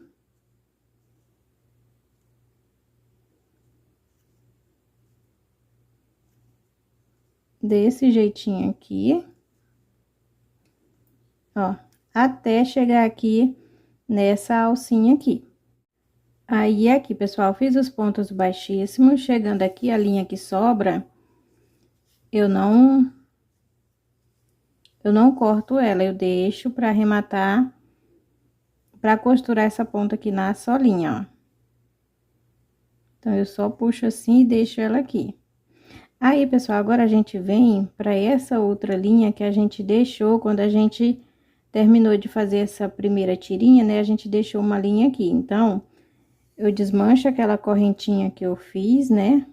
Desse jeitinho aqui. Ó, até chegar aqui nessa alcinha aqui. Aí, aqui, pessoal, fiz os pontos baixíssimos, chegando aqui, a linha que sobra, eu não corto ela, eu deixo pra arrematar, pra costurar essa ponta aqui na solinha, ó. Então, eu só puxo assim e deixo ela aqui. Aí, pessoal, agora a gente vem pra essa outra linha que a gente deixou quando a gente terminou de fazer essa primeira tirinha, né? A gente deixou uma linha aqui, então, eu desmancho aquela correntinha que eu fiz, né?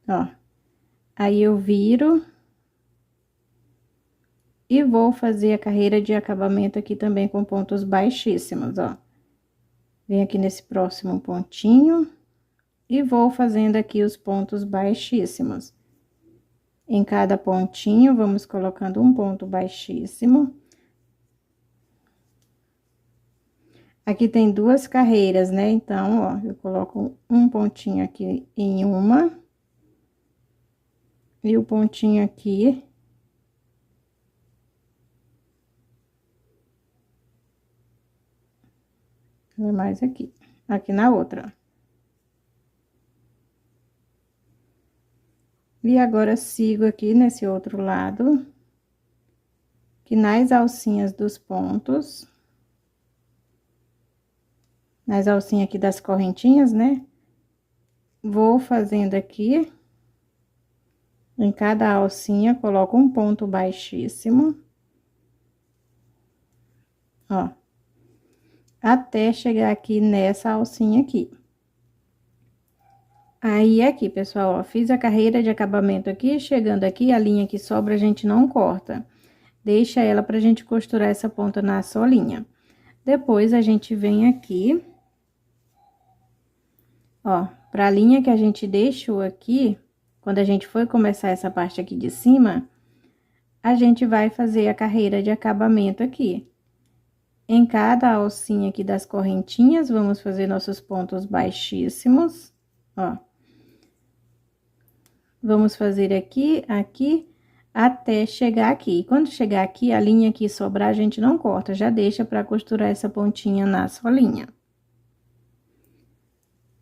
Ó. Aí, eu viro. E vou fazer a carreira de acabamento aqui também com pontos baixíssimos, ó. Venho aqui nesse próximo pontinho. E vou fazendo aqui os pontos baixíssimos. Em cada pontinho, vamos colocando um ponto baixíssimo. Aqui tem duas carreiras, né? Então, ó, eu coloco um pontinho aqui em uma. E o pontinho aqui. Mais aqui. Aqui na outra. E agora, sigo aqui nesse outro lado. que nas alcinhas dos pontos, nas alcinhas aqui das correntinhas, né? Vou fazendo aqui, em cada alcinha, coloco um ponto baixíssimo. Ó, até chegar aqui nessa alcinha aqui. Aí, aqui, pessoal, ó, fiz a carreira de acabamento aqui, chegando aqui, a linha que sobra a gente não corta. Deixa ela pra gente costurar essa ponta na solinha. Depois, a gente vem aqui, ó, pra linha que a gente deixou aqui, quando a gente for começar essa parte aqui de cima, a gente vai fazer a carreira de acabamento aqui. Em cada alcinha aqui das correntinhas, vamos fazer nossos pontos baixíssimos, ó. Vamos fazer aqui, aqui, até chegar aqui. Quando chegar aqui, a linha que sobrar, a gente não corta, já deixa pra costurar essa pontinha na solinha.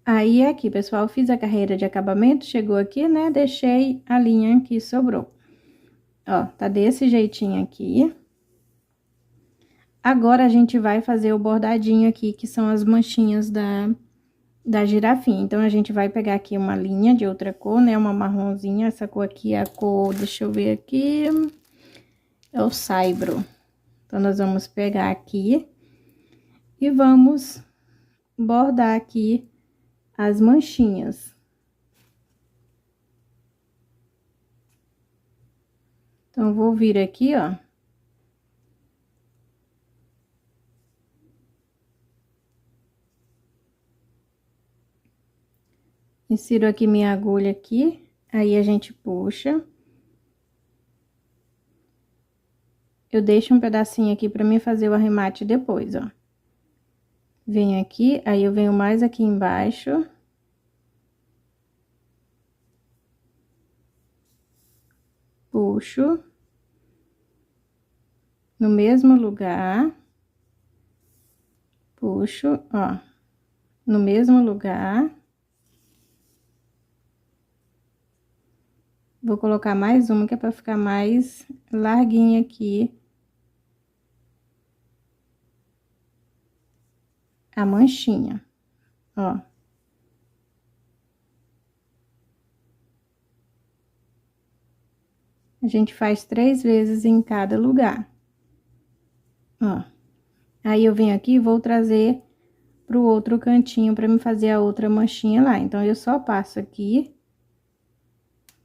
Aí, aqui, pessoal, fiz a carreira de acabamento, chegou aqui, né? Deixei a linha que sobrou. Ó, tá desse jeitinho aqui. Agora, a gente vai fazer o bordadinho aqui, que são as manchinhas da girafinha. Então, a gente vai pegar aqui uma linha de outra cor, né? Uma marronzinha, essa cor aqui é a cor, deixa eu ver aqui, é o saibro. Então, nós vamos pegar aqui e vamos bordar aqui as manchinhas. Então, vou vir aqui, ó. Insiro aqui minha agulha aqui, aí a gente puxa. Eu deixo um pedacinho aqui pra mim fazer o arremate depois, ó. Venho aqui, aí eu venho mais aqui embaixo. Puxo. No mesmo lugar. Puxo, ó. No mesmo lugar. Vou colocar mais uma, que é pra ficar mais larguinha aqui. A manchinha, ó. A gente faz 3 vezes em cada lugar. Ó. Aí, eu venho aqui e vou trazer pro outro cantinho pra me fazer a outra manchinha lá. Então, eu só passo aqui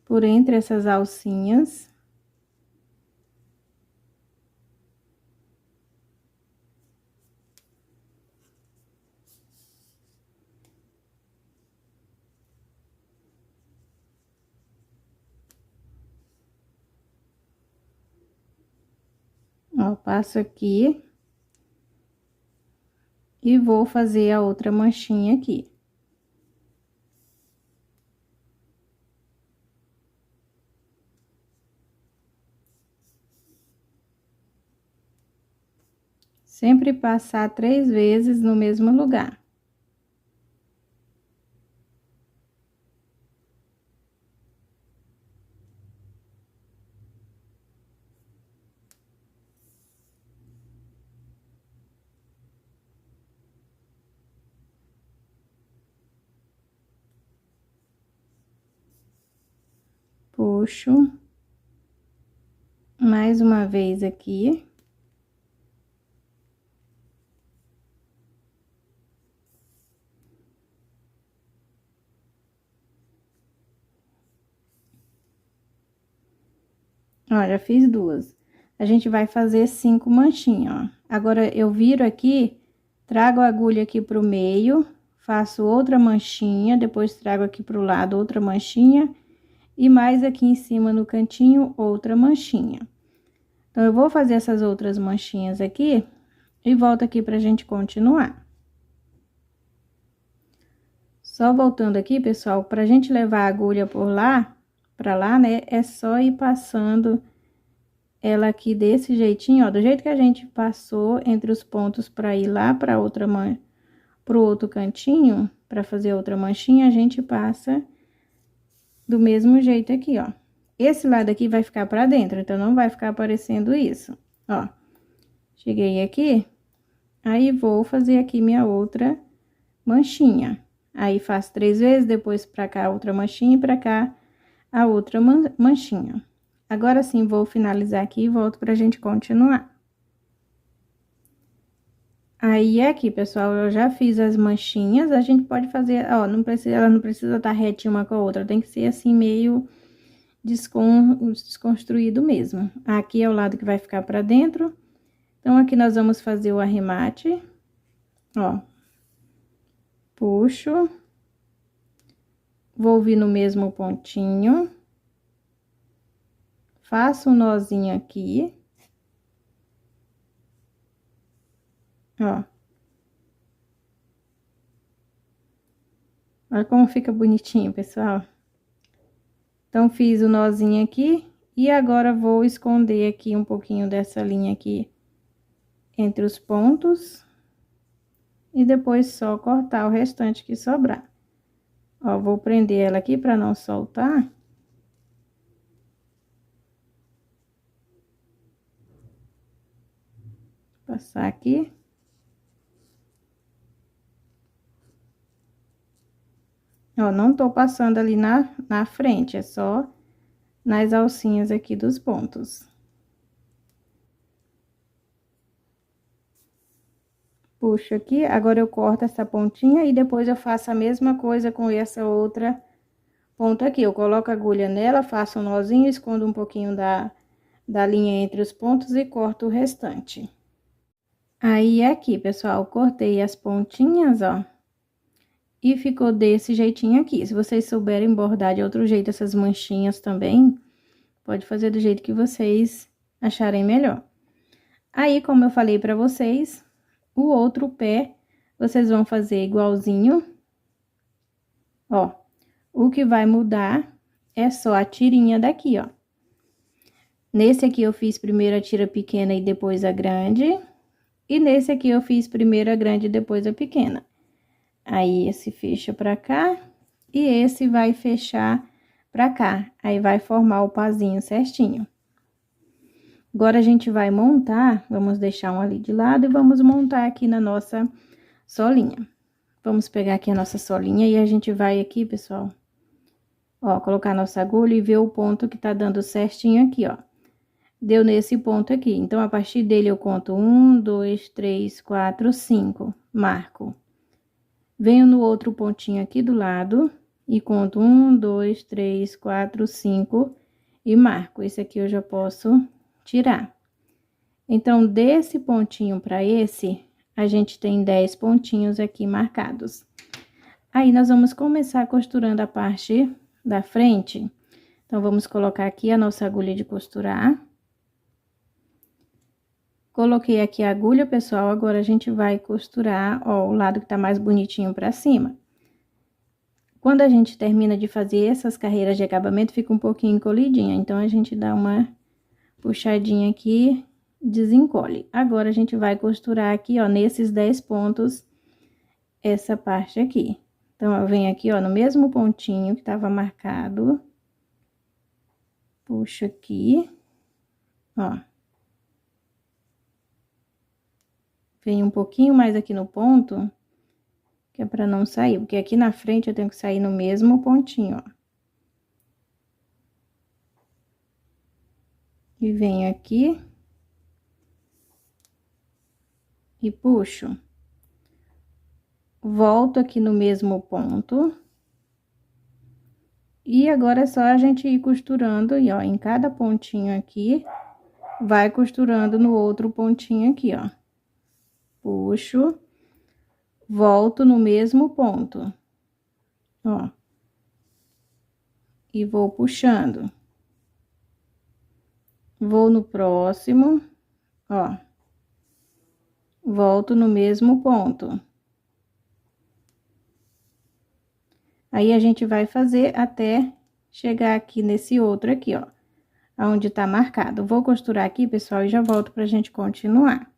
por entre essas alcinhas. Ó, passo aqui. E vou fazer a outra manchinha aqui. Sempre passar 3 vezes no mesmo lugar. Puxo. Mais uma vez aqui. Ó, já fiz 2. A gente vai fazer 5 manchinhas, ó. Agora, eu viro aqui, trago a agulha aqui pro meio, faço outra manchinha, depois trago aqui pro lado outra manchinha, e mais aqui em cima no cantinho, outra manchinha. Então, eu vou fazer essas outras manchinhas aqui, e volto aqui pra gente continuar. Só voltando aqui, pessoal, pra gente levar a agulha por lá, pra lá, né, é só ir passando ela aqui desse jeitinho, ó, do jeito que a gente passou entre os pontos pra ir lá pra outra pro outro cantinho, pra fazer outra manchinha, a gente passa do mesmo jeito aqui, ó. Esse lado aqui vai ficar pra dentro, então não vai ficar aparecendo isso, Ó, cheguei aqui, aí vou fazer aqui minha outra manchinha. Aí, faço 3 vezes, depois pra cá outra manchinha e pra cá a outra manchinha. Agora sim, vou finalizar aqui e volto pra gente continuar. Aí, aqui, pessoal, eu já fiz as manchinhas, a gente pode fazer, ó, ela não precisa estar retinha uma com a outra, tem que ser assim, meio desconstruído mesmo. Aqui é o lado que vai ficar pra dentro. Então, aqui nós vamos fazer o arremate, ó. Puxo. Vou vir no mesmo pontinho. Faço um nozinho aqui. Ó. Olha como fica bonitinho, pessoal. Então, fiz o nozinho aqui. E agora, vou esconder aqui um pouquinho dessa linha aqui entre os pontos. E depois só cortar o restante que sobrar. Ó, vou prender ela aqui pra não soltar. Passar aqui. Ó, não tô passando ali na frente, é só nas alcinhas aqui dos pontos. Puxo aqui, agora eu corto essa pontinha e depois eu faço a mesma coisa com essa outra ponta aqui. Eu coloco a agulha nela, faço um nozinho, escondo um pouquinho da linha entre os pontos e corto o restante. Aí, aqui, pessoal, cortei as pontinhas, ó. E ficou desse jeitinho aqui. Se vocês souberem bordar de outro jeito essas manchinhas também, pode fazer do jeito que vocês acharem melhor. Aí, como eu falei pra vocês, o outro pé, vocês vão fazer igualzinho. Ó, o que vai mudar é só a tirinha daqui, ó. Nesse aqui eu fiz primeiro a tira pequena e depois a grande. E nesse aqui eu fiz primeiro a grande e depois a pequena. Aí, esse fecha pra cá e esse vai fechar pra cá. Aí, vai formar o pazinho certinho. Agora, a gente vai montar, vamos deixar um ali de lado e vamos montar aqui na nossa solinha. Vamos pegar aqui a nossa solinha e a gente vai aqui, pessoal, ó, colocar nossa agulha e ver o ponto que tá dando certinho aqui, ó. Deu nesse ponto aqui. Então, a partir dele, eu conto 1, 2, 3, 4, 5. Marco. Venho no outro pontinho aqui do lado e conto 1, 2, 3, 4, 5 e marco. Esse aqui eu já posso tirar. Então, desse pontinho para esse, a gente tem 10 pontinhos aqui marcados. Aí, nós vamos começar costurando a parte da frente. Então, vamos colocar aqui a nossa agulha de costurar. Coloquei aqui a agulha, pessoal, agora a gente vai costurar, ó, o lado que tá mais bonitinho pra cima. Quando a gente termina de fazer essas carreiras de acabamento, fica um pouquinho encolhidinha, então a gente dá uma puxadinha aqui, desencolhe. Agora, a gente vai costurar aqui, ó, nesses 10 pontos, essa parte aqui. Então, eu venho aqui, ó, no mesmo pontinho que tava marcado, puxo aqui, ó. Venho um pouquinho mais aqui no ponto, que é pra não sair, porque aqui na frente eu tenho que sair no mesmo pontinho, ó. E venho aqui. E puxo. Volto aqui no mesmo ponto. E agora é só a gente ir costurando, e ó, em cada pontinho aqui, vai costurando no outro pontinho aqui, ó. Puxo. Volto no mesmo ponto, ó. E vou puxando. Vou no próximo, ó. Volto no mesmo ponto. Aí, a gente vai fazer até chegar aqui nesse outro aqui, ó. Onde tá marcado. Vou costurar aqui, pessoal, e já volto pra gente continuar.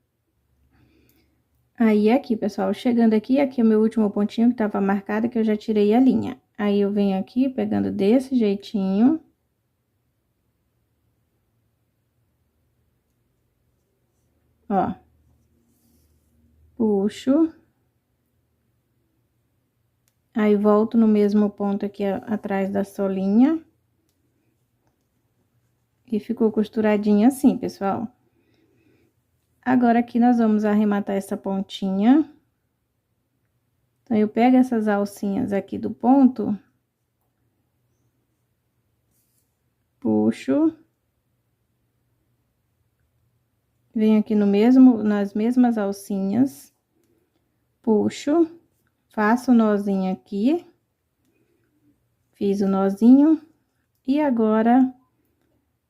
Aí, aqui, pessoal, chegando aqui, aqui é o meu último pontinho que tava marcado, que eu já tirei a linha. Aí, eu venho aqui, pegando desse jeitinho. ó. Puxo. Aí, volto no mesmo ponto aqui atrás da solinha. E ficou costuradinho assim, pessoal. Agora, aqui, nós vamos arrematar essa pontinha. Então, eu pego essas alcinhas aqui do ponto. Puxo. Venho aqui nas mesmas alcinhas. Puxo. Faço o nozinho aqui. Fiz o nozinho. E agora,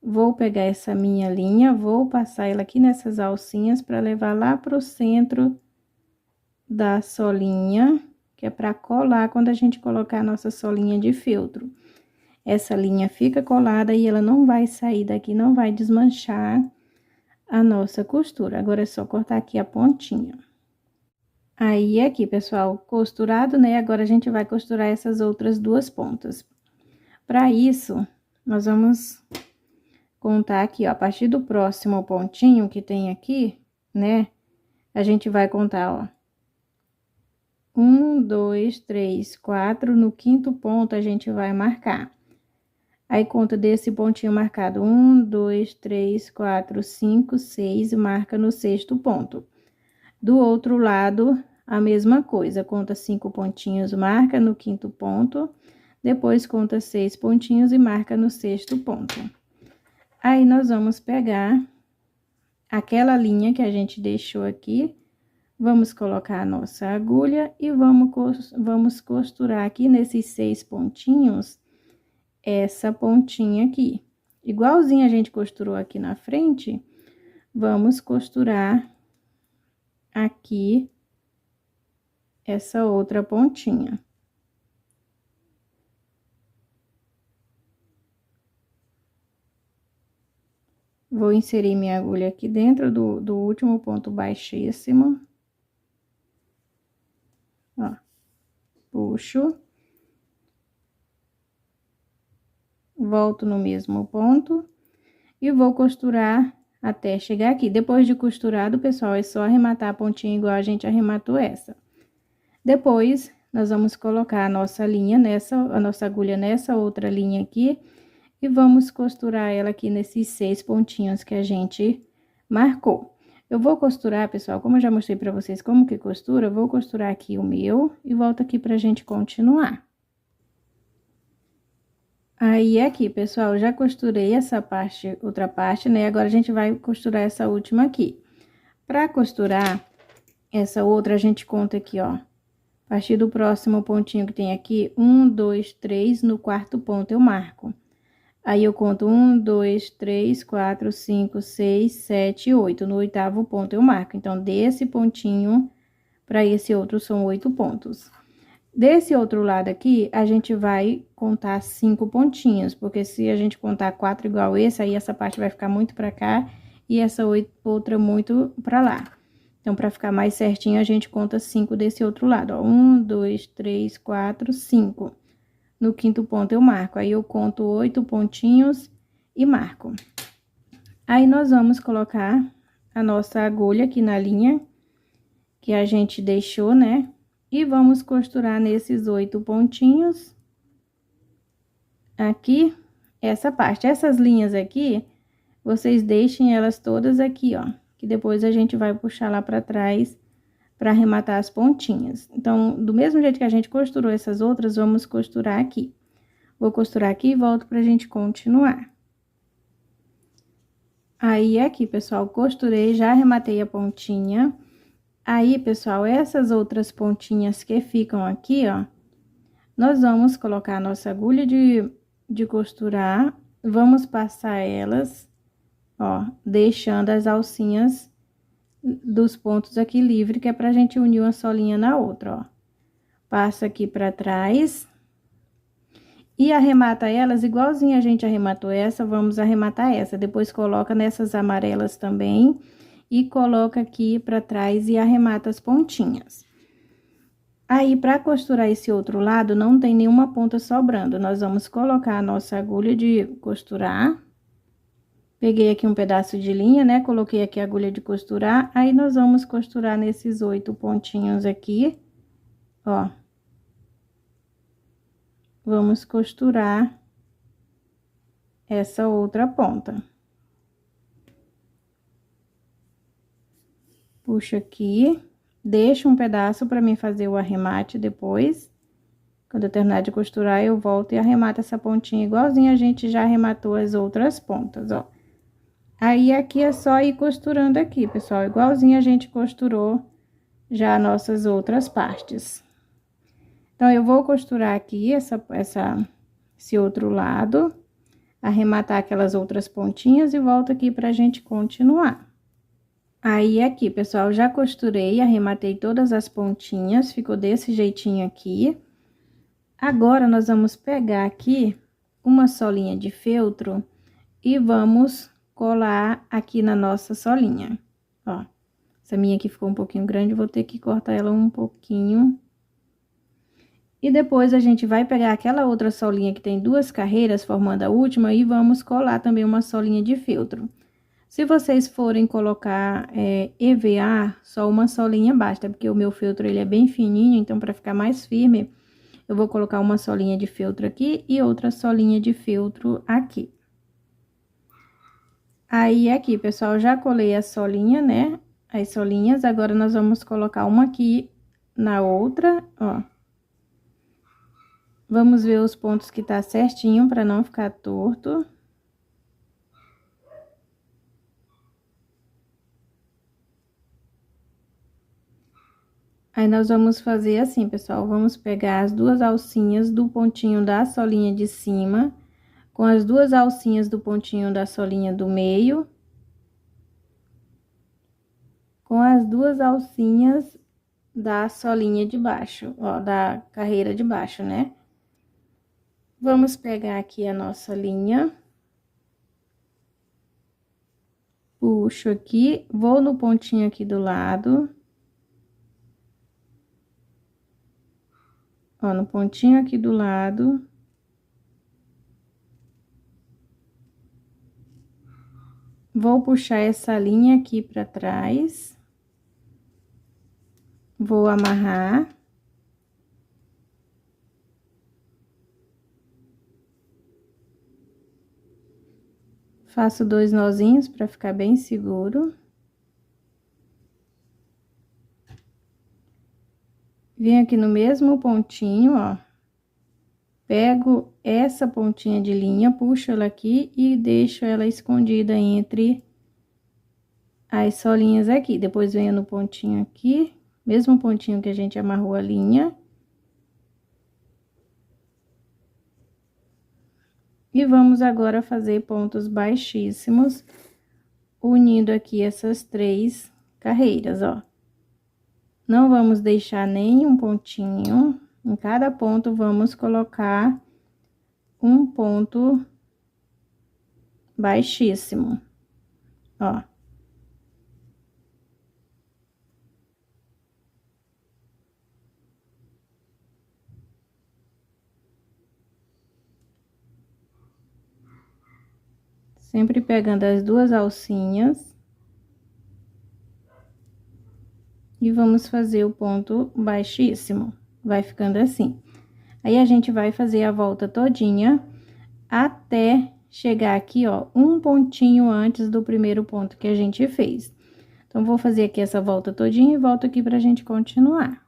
vou pegar essa minha linha, vou passar ela aqui nessas alcinhas para levar lá pro centro da solinha, que é para colar quando a gente colocar a nossa solinha de feltro. Essa linha fica colada e ela não vai sair daqui, não vai desmanchar a nossa costura. Agora, é só cortar aqui a pontinha. Aí, aqui, pessoal, costurado, né? Agora, a gente vai costurar essas outras duas pontas. Para isso, nós vamos contar aqui, ó, a partir do próximo pontinho que tem aqui, né? A gente vai contar, ó. 1, 2, 3, 4, no quinto ponto a gente vai marcar. Aí, conta desse pontinho marcado, 1, 2, 3, 4, 5, 6, marca no sexto ponto. Do outro lado, a mesma coisa, conta 5 pontinhos, marca no quinto ponto, depois conta 6 pontinhos e marca no sexto ponto. Aí, nós vamos pegar aquela linha que a gente deixou aqui, vamos colocar a nossa agulha e vamos costurar aqui nesses 6 pontinhos, essa pontinha aqui. Igualzinho a gente costurou aqui na frente, vamos costurar aqui essa outra pontinha. Vou inserir minha agulha aqui dentro do último ponto baixíssimo. Ó, puxo. Volto no mesmo ponto e vou costurar até chegar aqui. Depois de costurado, pessoal, é só arrematar a pontinha igual a gente arrematou essa. Depois, nós vamos colocar a nossa linha a nossa agulha nessa outra linha aqui e vamos costurar ela aqui nesses 6 pontinhos que a gente marcou. Eu vou costurar, pessoal, como eu já mostrei pra vocês como que costura, eu vou costurar aqui o meu e volto aqui pra gente continuar. Aí, aqui, pessoal, já costurei essa parte, outra parte, né? Agora, a gente vai costurar essa última aqui. Pra costurar essa outra, a gente conta aqui, ó. A partir do próximo pontinho que tem aqui, 1, 2, 3, no quarto ponto eu marco. Aí, eu conto 1, 2, 3, 4, 5, 6, 7, 8. No oitavo ponto eu marco. Então, desse pontinho pra esse outro são 8 pontos. Desse outro lado aqui, a gente vai contar 5 pontinhos, porque se a gente contar 4 igual esse, aí essa parte vai ficar muito pra cá e essa outra muito pra lá. Então, pra ficar mais certinho, a gente conta 5 desse outro lado, ó. 1, 2, 3, 4, 5. No quinto ponto eu marco, aí eu conto 8 pontinhos e marco. Aí, nós vamos colocar a nossa agulha aqui na linha que a gente deixou, né? E vamos costurar nesses 8 pontinhos, aqui, essa parte. Essas linhas aqui, vocês deixem elas todas aqui, ó, que depois a gente vai puxar lá pra trás pra arrematar as pontinhas. Então, do mesmo jeito que a gente costurou essas outras, vamos costurar aqui. Vou costurar aqui e volto pra gente continuar. Aí, aqui, pessoal, costurei, já arrematei a pontinha. Aí, pessoal, essas outras pontinhas que ficam aqui, ó, nós vamos colocar a nossa agulha de costurar, vamos passar elas, ó, deixando as alcinhas dos pontos aqui livre, que é pra gente unir uma solinha na outra, ó. Passa aqui pra trás e arremata elas igualzinho a gente arrematou essa, vamos arrematar essa. Depois coloca nessas amarelas também e coloca aqui pra trás e arremata as pontinhas. Aí, pra costurar esse outro lado, não tem nenhuma ponta sobrando. Nós vamos colocar a nossa agulha de costurar, Peguei aqui um pedaço de linha, né? Coloquei aqui a agulha de costurar. Aí, nós vamos costurar nesses 8 pontinhos aqui, ó. Vamos costurar essa outra ponta. Puxo aqui, deixo um pedaço para mim fazer o arremate depois. Quando eu terminar de costurar, eu volto e arremato essa pontinha igualzinho a gente já arrematou as outras pontas, ó. Aí, aqui é só ir costurando aqui, pessoal, igualzinho a gente costurou já nossas outras partes. Então, eu vou costurar aqui esse outro lado, arrematar aquelas outras pontinhas e volto aqui pra gente continuar. Aí, aqui, pessoal, já costurei, arrematei todas as pontinhas, ficou desse jeitinho aqui. Agora, nós vamos pegar aqui uma solinha de feltro e vamos colar aqui na nossa solinha, ó. Essa minha aqui ficou um pouquinho grande, vou ter que cortar ela um pouquinho. E depois, a gente vai pegar aquela outra solinha que tem 2 carreiras, formando a última, e vamos colar também uma solinha de feltro. Se vocês forem colocar EVA, só uma solinha basta, porque o meu feltro, ele é bem fininho, então, para ficar mais firme, eu vou colocar uma solinha de feltro aqui e outra solinha de feltro aqui. Aí, aqui, pessoal, já colei a solinha, né? As solinhas, agora nós vamos colocar uma aqui na outra, ó. Vamos ver os pontos que tá certinho, para não ficar torto. Aí, nós vamos fazer assim, pessoal, vamos pegar as 2 alcinhas do pontinho da solinha de cima, com as 2 alcinhas do pontinho da solinha do meio, com as 2 alcinhas da solinha de baixo, ó, da carreira de baixo, né? Vamos pegar aqui a nossa linha. Puxo aqui, vou no pontinho aqui do lado. Ó, no pontinho aqui do lado. Vou puxar essa linha aqui pra trás. Vou amarrar. Faço 2 nozinhos pra ficar bem seguro. Venho aqui no mesmo pontinho, ó. Pego essa pontinha de linha, puxo ela aqui e deixo ela escondida entre as solinhas aqui. Depois venho no pontinho aqui, mesmo pontinho que a gente amarrou a linha. E vamos agora fazer pontos baixíssimos, unindo aqui essas 3 carreiras, ó. Não vamos deixar nenhum pontinho, em cada ponto vamos colocar um ponto baixíssimo, ó. Sempre pegando as 2 alcinhas. E vamos fazer o ponto baixíssimo, vai ficando assim. Aí, a gente vai fazer a volta todinha, até chegar aqui, ó, um pontinho antes do primeiro ponto que a gente fez. Então, vou fazer aqui essa volta todinha e volto aqui pra gente continuar.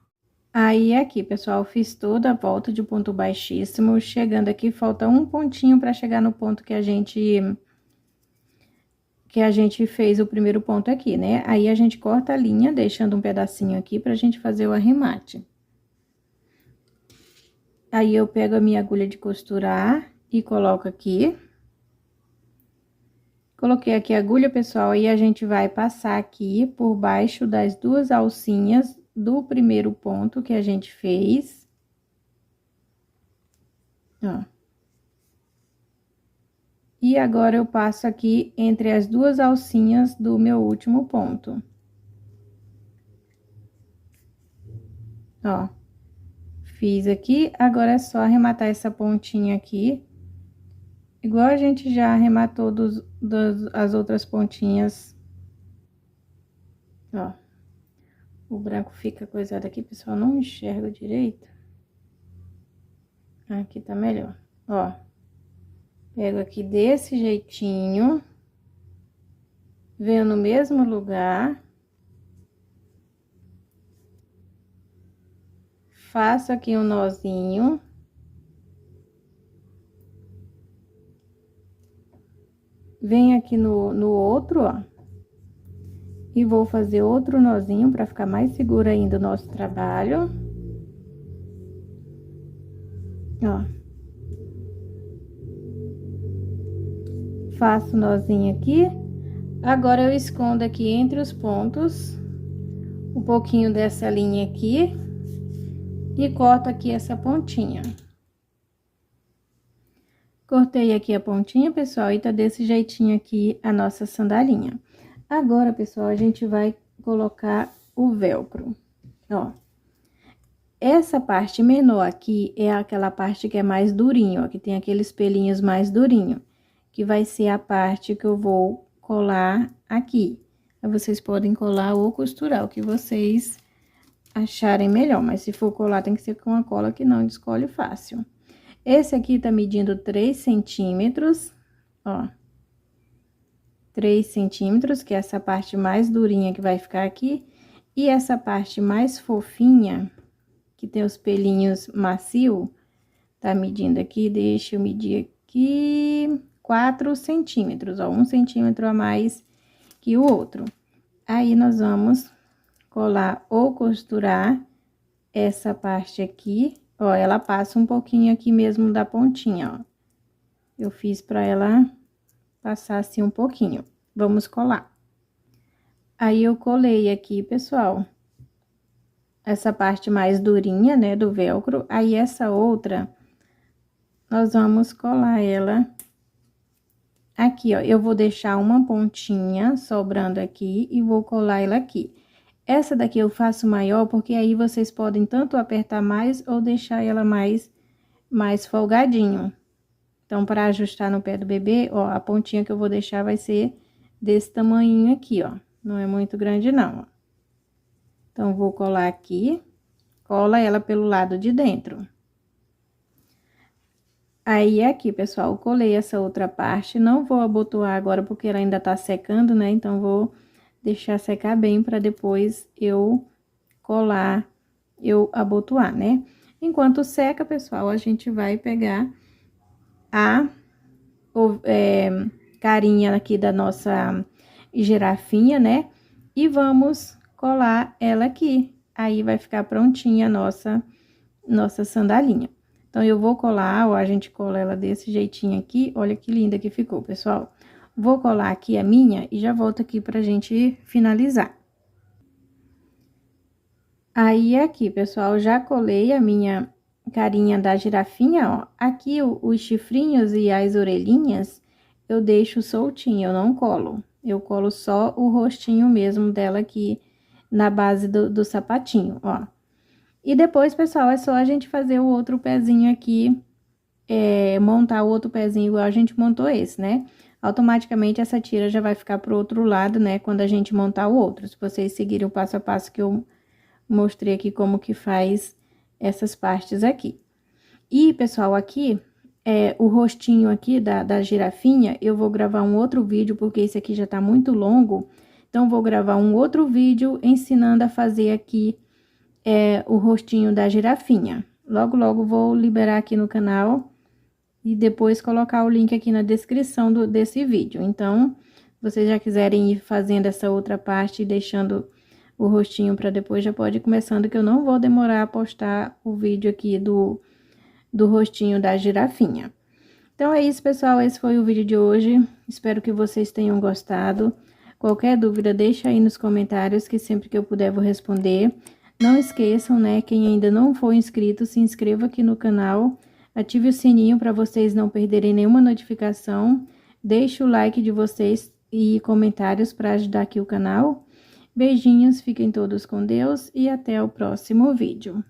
Aí, aqui, pessoal, fiz toda a volta de ponto baixíssimo, chegando aqui, falta um pontinho pra chegar no ponto que a gente fez o primeiro ponto aqui, né? Aí, a gente corta a linha, deixando um pedacinho aqui pra gente fazer o arremate. Aí, eu pego a minha agulha de costurar e coloco aqui. Coloquei aqui a agulha, pessoal, e a gente vai passar aqui por baixo das 2 alcinhas do primeiro ponto que a gente fez. Ó. E agora, eu passo aqui entre as 2 alcinhas do meu último ponto. Ó. Fiz aqui, agora é só arrematar essa pontinha aqui. igual a gente já arrematou as outras pontinhas. Ó, o branco fica coisado aqui, pessoal, não enxerga direito. Aqui tá melhor, ó. Pego aqui desse jeitinho, venho no mesmo lugar, faço aqui um nozinho. Venho aqui no outro, ó, e vou fazer outro nozinho para ficar mais seguro ainda o nosso trabalho. Ó. Faço nozinho aqui. Agora, eu escondo aqui entre os pontos um pouquinho dessa linha aqui e corto aqui essa pontinha. Cortei aqui a pontinha, pessoal, e tá desse jeitinho aqui a nossa sandalinha. Agora, pessoal, a gente vai colocar o velcro, ó. Essa parte menor aqui é aquela parte que é mais durinho, ó, que tem aqueles pelinhos mais durinho, que vai ser a parte que eu vou colar aqui. Aí, vocês podem colar ou costurar, o que vocês acharem melhor, mas se for colar, tem que ser com a cola que não descolhe fácil. Esse aqui tá medindo 3 centímetros, ó. 3 centímetros, que é essa parte mais durinha que vai ficar aqui. E essa parte mais fofinha, que tem os pelinhos macio, tá medindo aqui, deixa eu medir aqui, 4 centímetros, ó. 1 centímetro a mais que o outro. Aí, nós vamos colar ou costurar essa parte aqui. Ó, ela passa um pouquinho aqui mesmo da pontinha, ó. Eu fiz pra ela passar assim um pouquinho. Vamos colar. Aí, eu colei aqui, pessoal, essa parte mais durinha, né, do velcro. Aí, essa outra, nós vamos colar ela aqui, ó. Eu vou deixar uma pontinha sobrando aqui e vou colar ela aqui. Essa daqui eu faço maior, porque aí vocês podem tanto apertar mais ou deixar ela mais folgadinho. Então, para ajustar no pé do bebê, ó, a pontinha que eu vou deixar vai ser desse tamanhinho aqui, ó. Não é muito grande, não, ó. Então, vou colar aqui, cola ela pelo lado de dentro. Aí, aqui, pessoal, colei essa outra parte, não vou abotoar agora, porque ela ainda tá secando, né? Então, vou deixar secar bem para depois eu colar, eu abotoar, né? Enquanto seca, pessoal, a gente vai pegar a carinha aqui da nossa girafinha, né? E vamos colar ela aqui. Aí, vai ficar prontinha a nossa sandalinha. Então, eu vou colar, ó, a gente cola ela desse jeitinho aqui. Olha que linda que ficou, pessoal. Vou colar aqui a minha e já volto aqui pra gente finalizar. Aí, aqui, pessoal, já colei a minha carinha da girafinha, ó. Aqui, os chifrinhos e as orelhinhas, eu deixo soltinho, eu não colo. Eu colo só o rostinho mesmo dela aqui na base do sapatinho, ó. E depois, pessoal, é só a gente fazer o outro pezinho aqui, montar o outro pezinho igual a gente montou esse, né? Automaticamente essa tira já vai ficar pro outro lado, né, quando a gente montar o outro. Se vocês seguirem o passo a passo que eu mostrei aqui como que faz essas partes aqui. E, pessoal, aqui, o rostinho aqui da girafinha, eu vou gravar um outro vídeo, porque esse aqui já tá muito longo. Então, vou gravar um outro vídeo ensinando a fazer aqui o rostinho da girafinha. Logo, logo vou liberar aqui no canal e depois colocar o link aqui na descrição desse vídeo. Então, se vocês já quiserem ir fazendo essa outra parte e deixando o rostinho para depois, já pode ir começando, que eu não vou demorar a postar o vídeo aqui do rostinho da girafinha. Então, é isso, pessoal. Esse foi o vídeo de hoje. Espero que vocês tenham gostado. Qualquer dúvida, deixa aí nos comentários, que sempre que eu puder vou responder. Não esqueçam, né, quem ainda não for inscrito, se inscreva aqui no canal. Ative o sininho para vocês não perderem nenhuma notificação. Deixe o like de vocês e comentários para ajudar aqui o canal. Beijinhos, fiquem todos com Deus e até o próximo vídeo.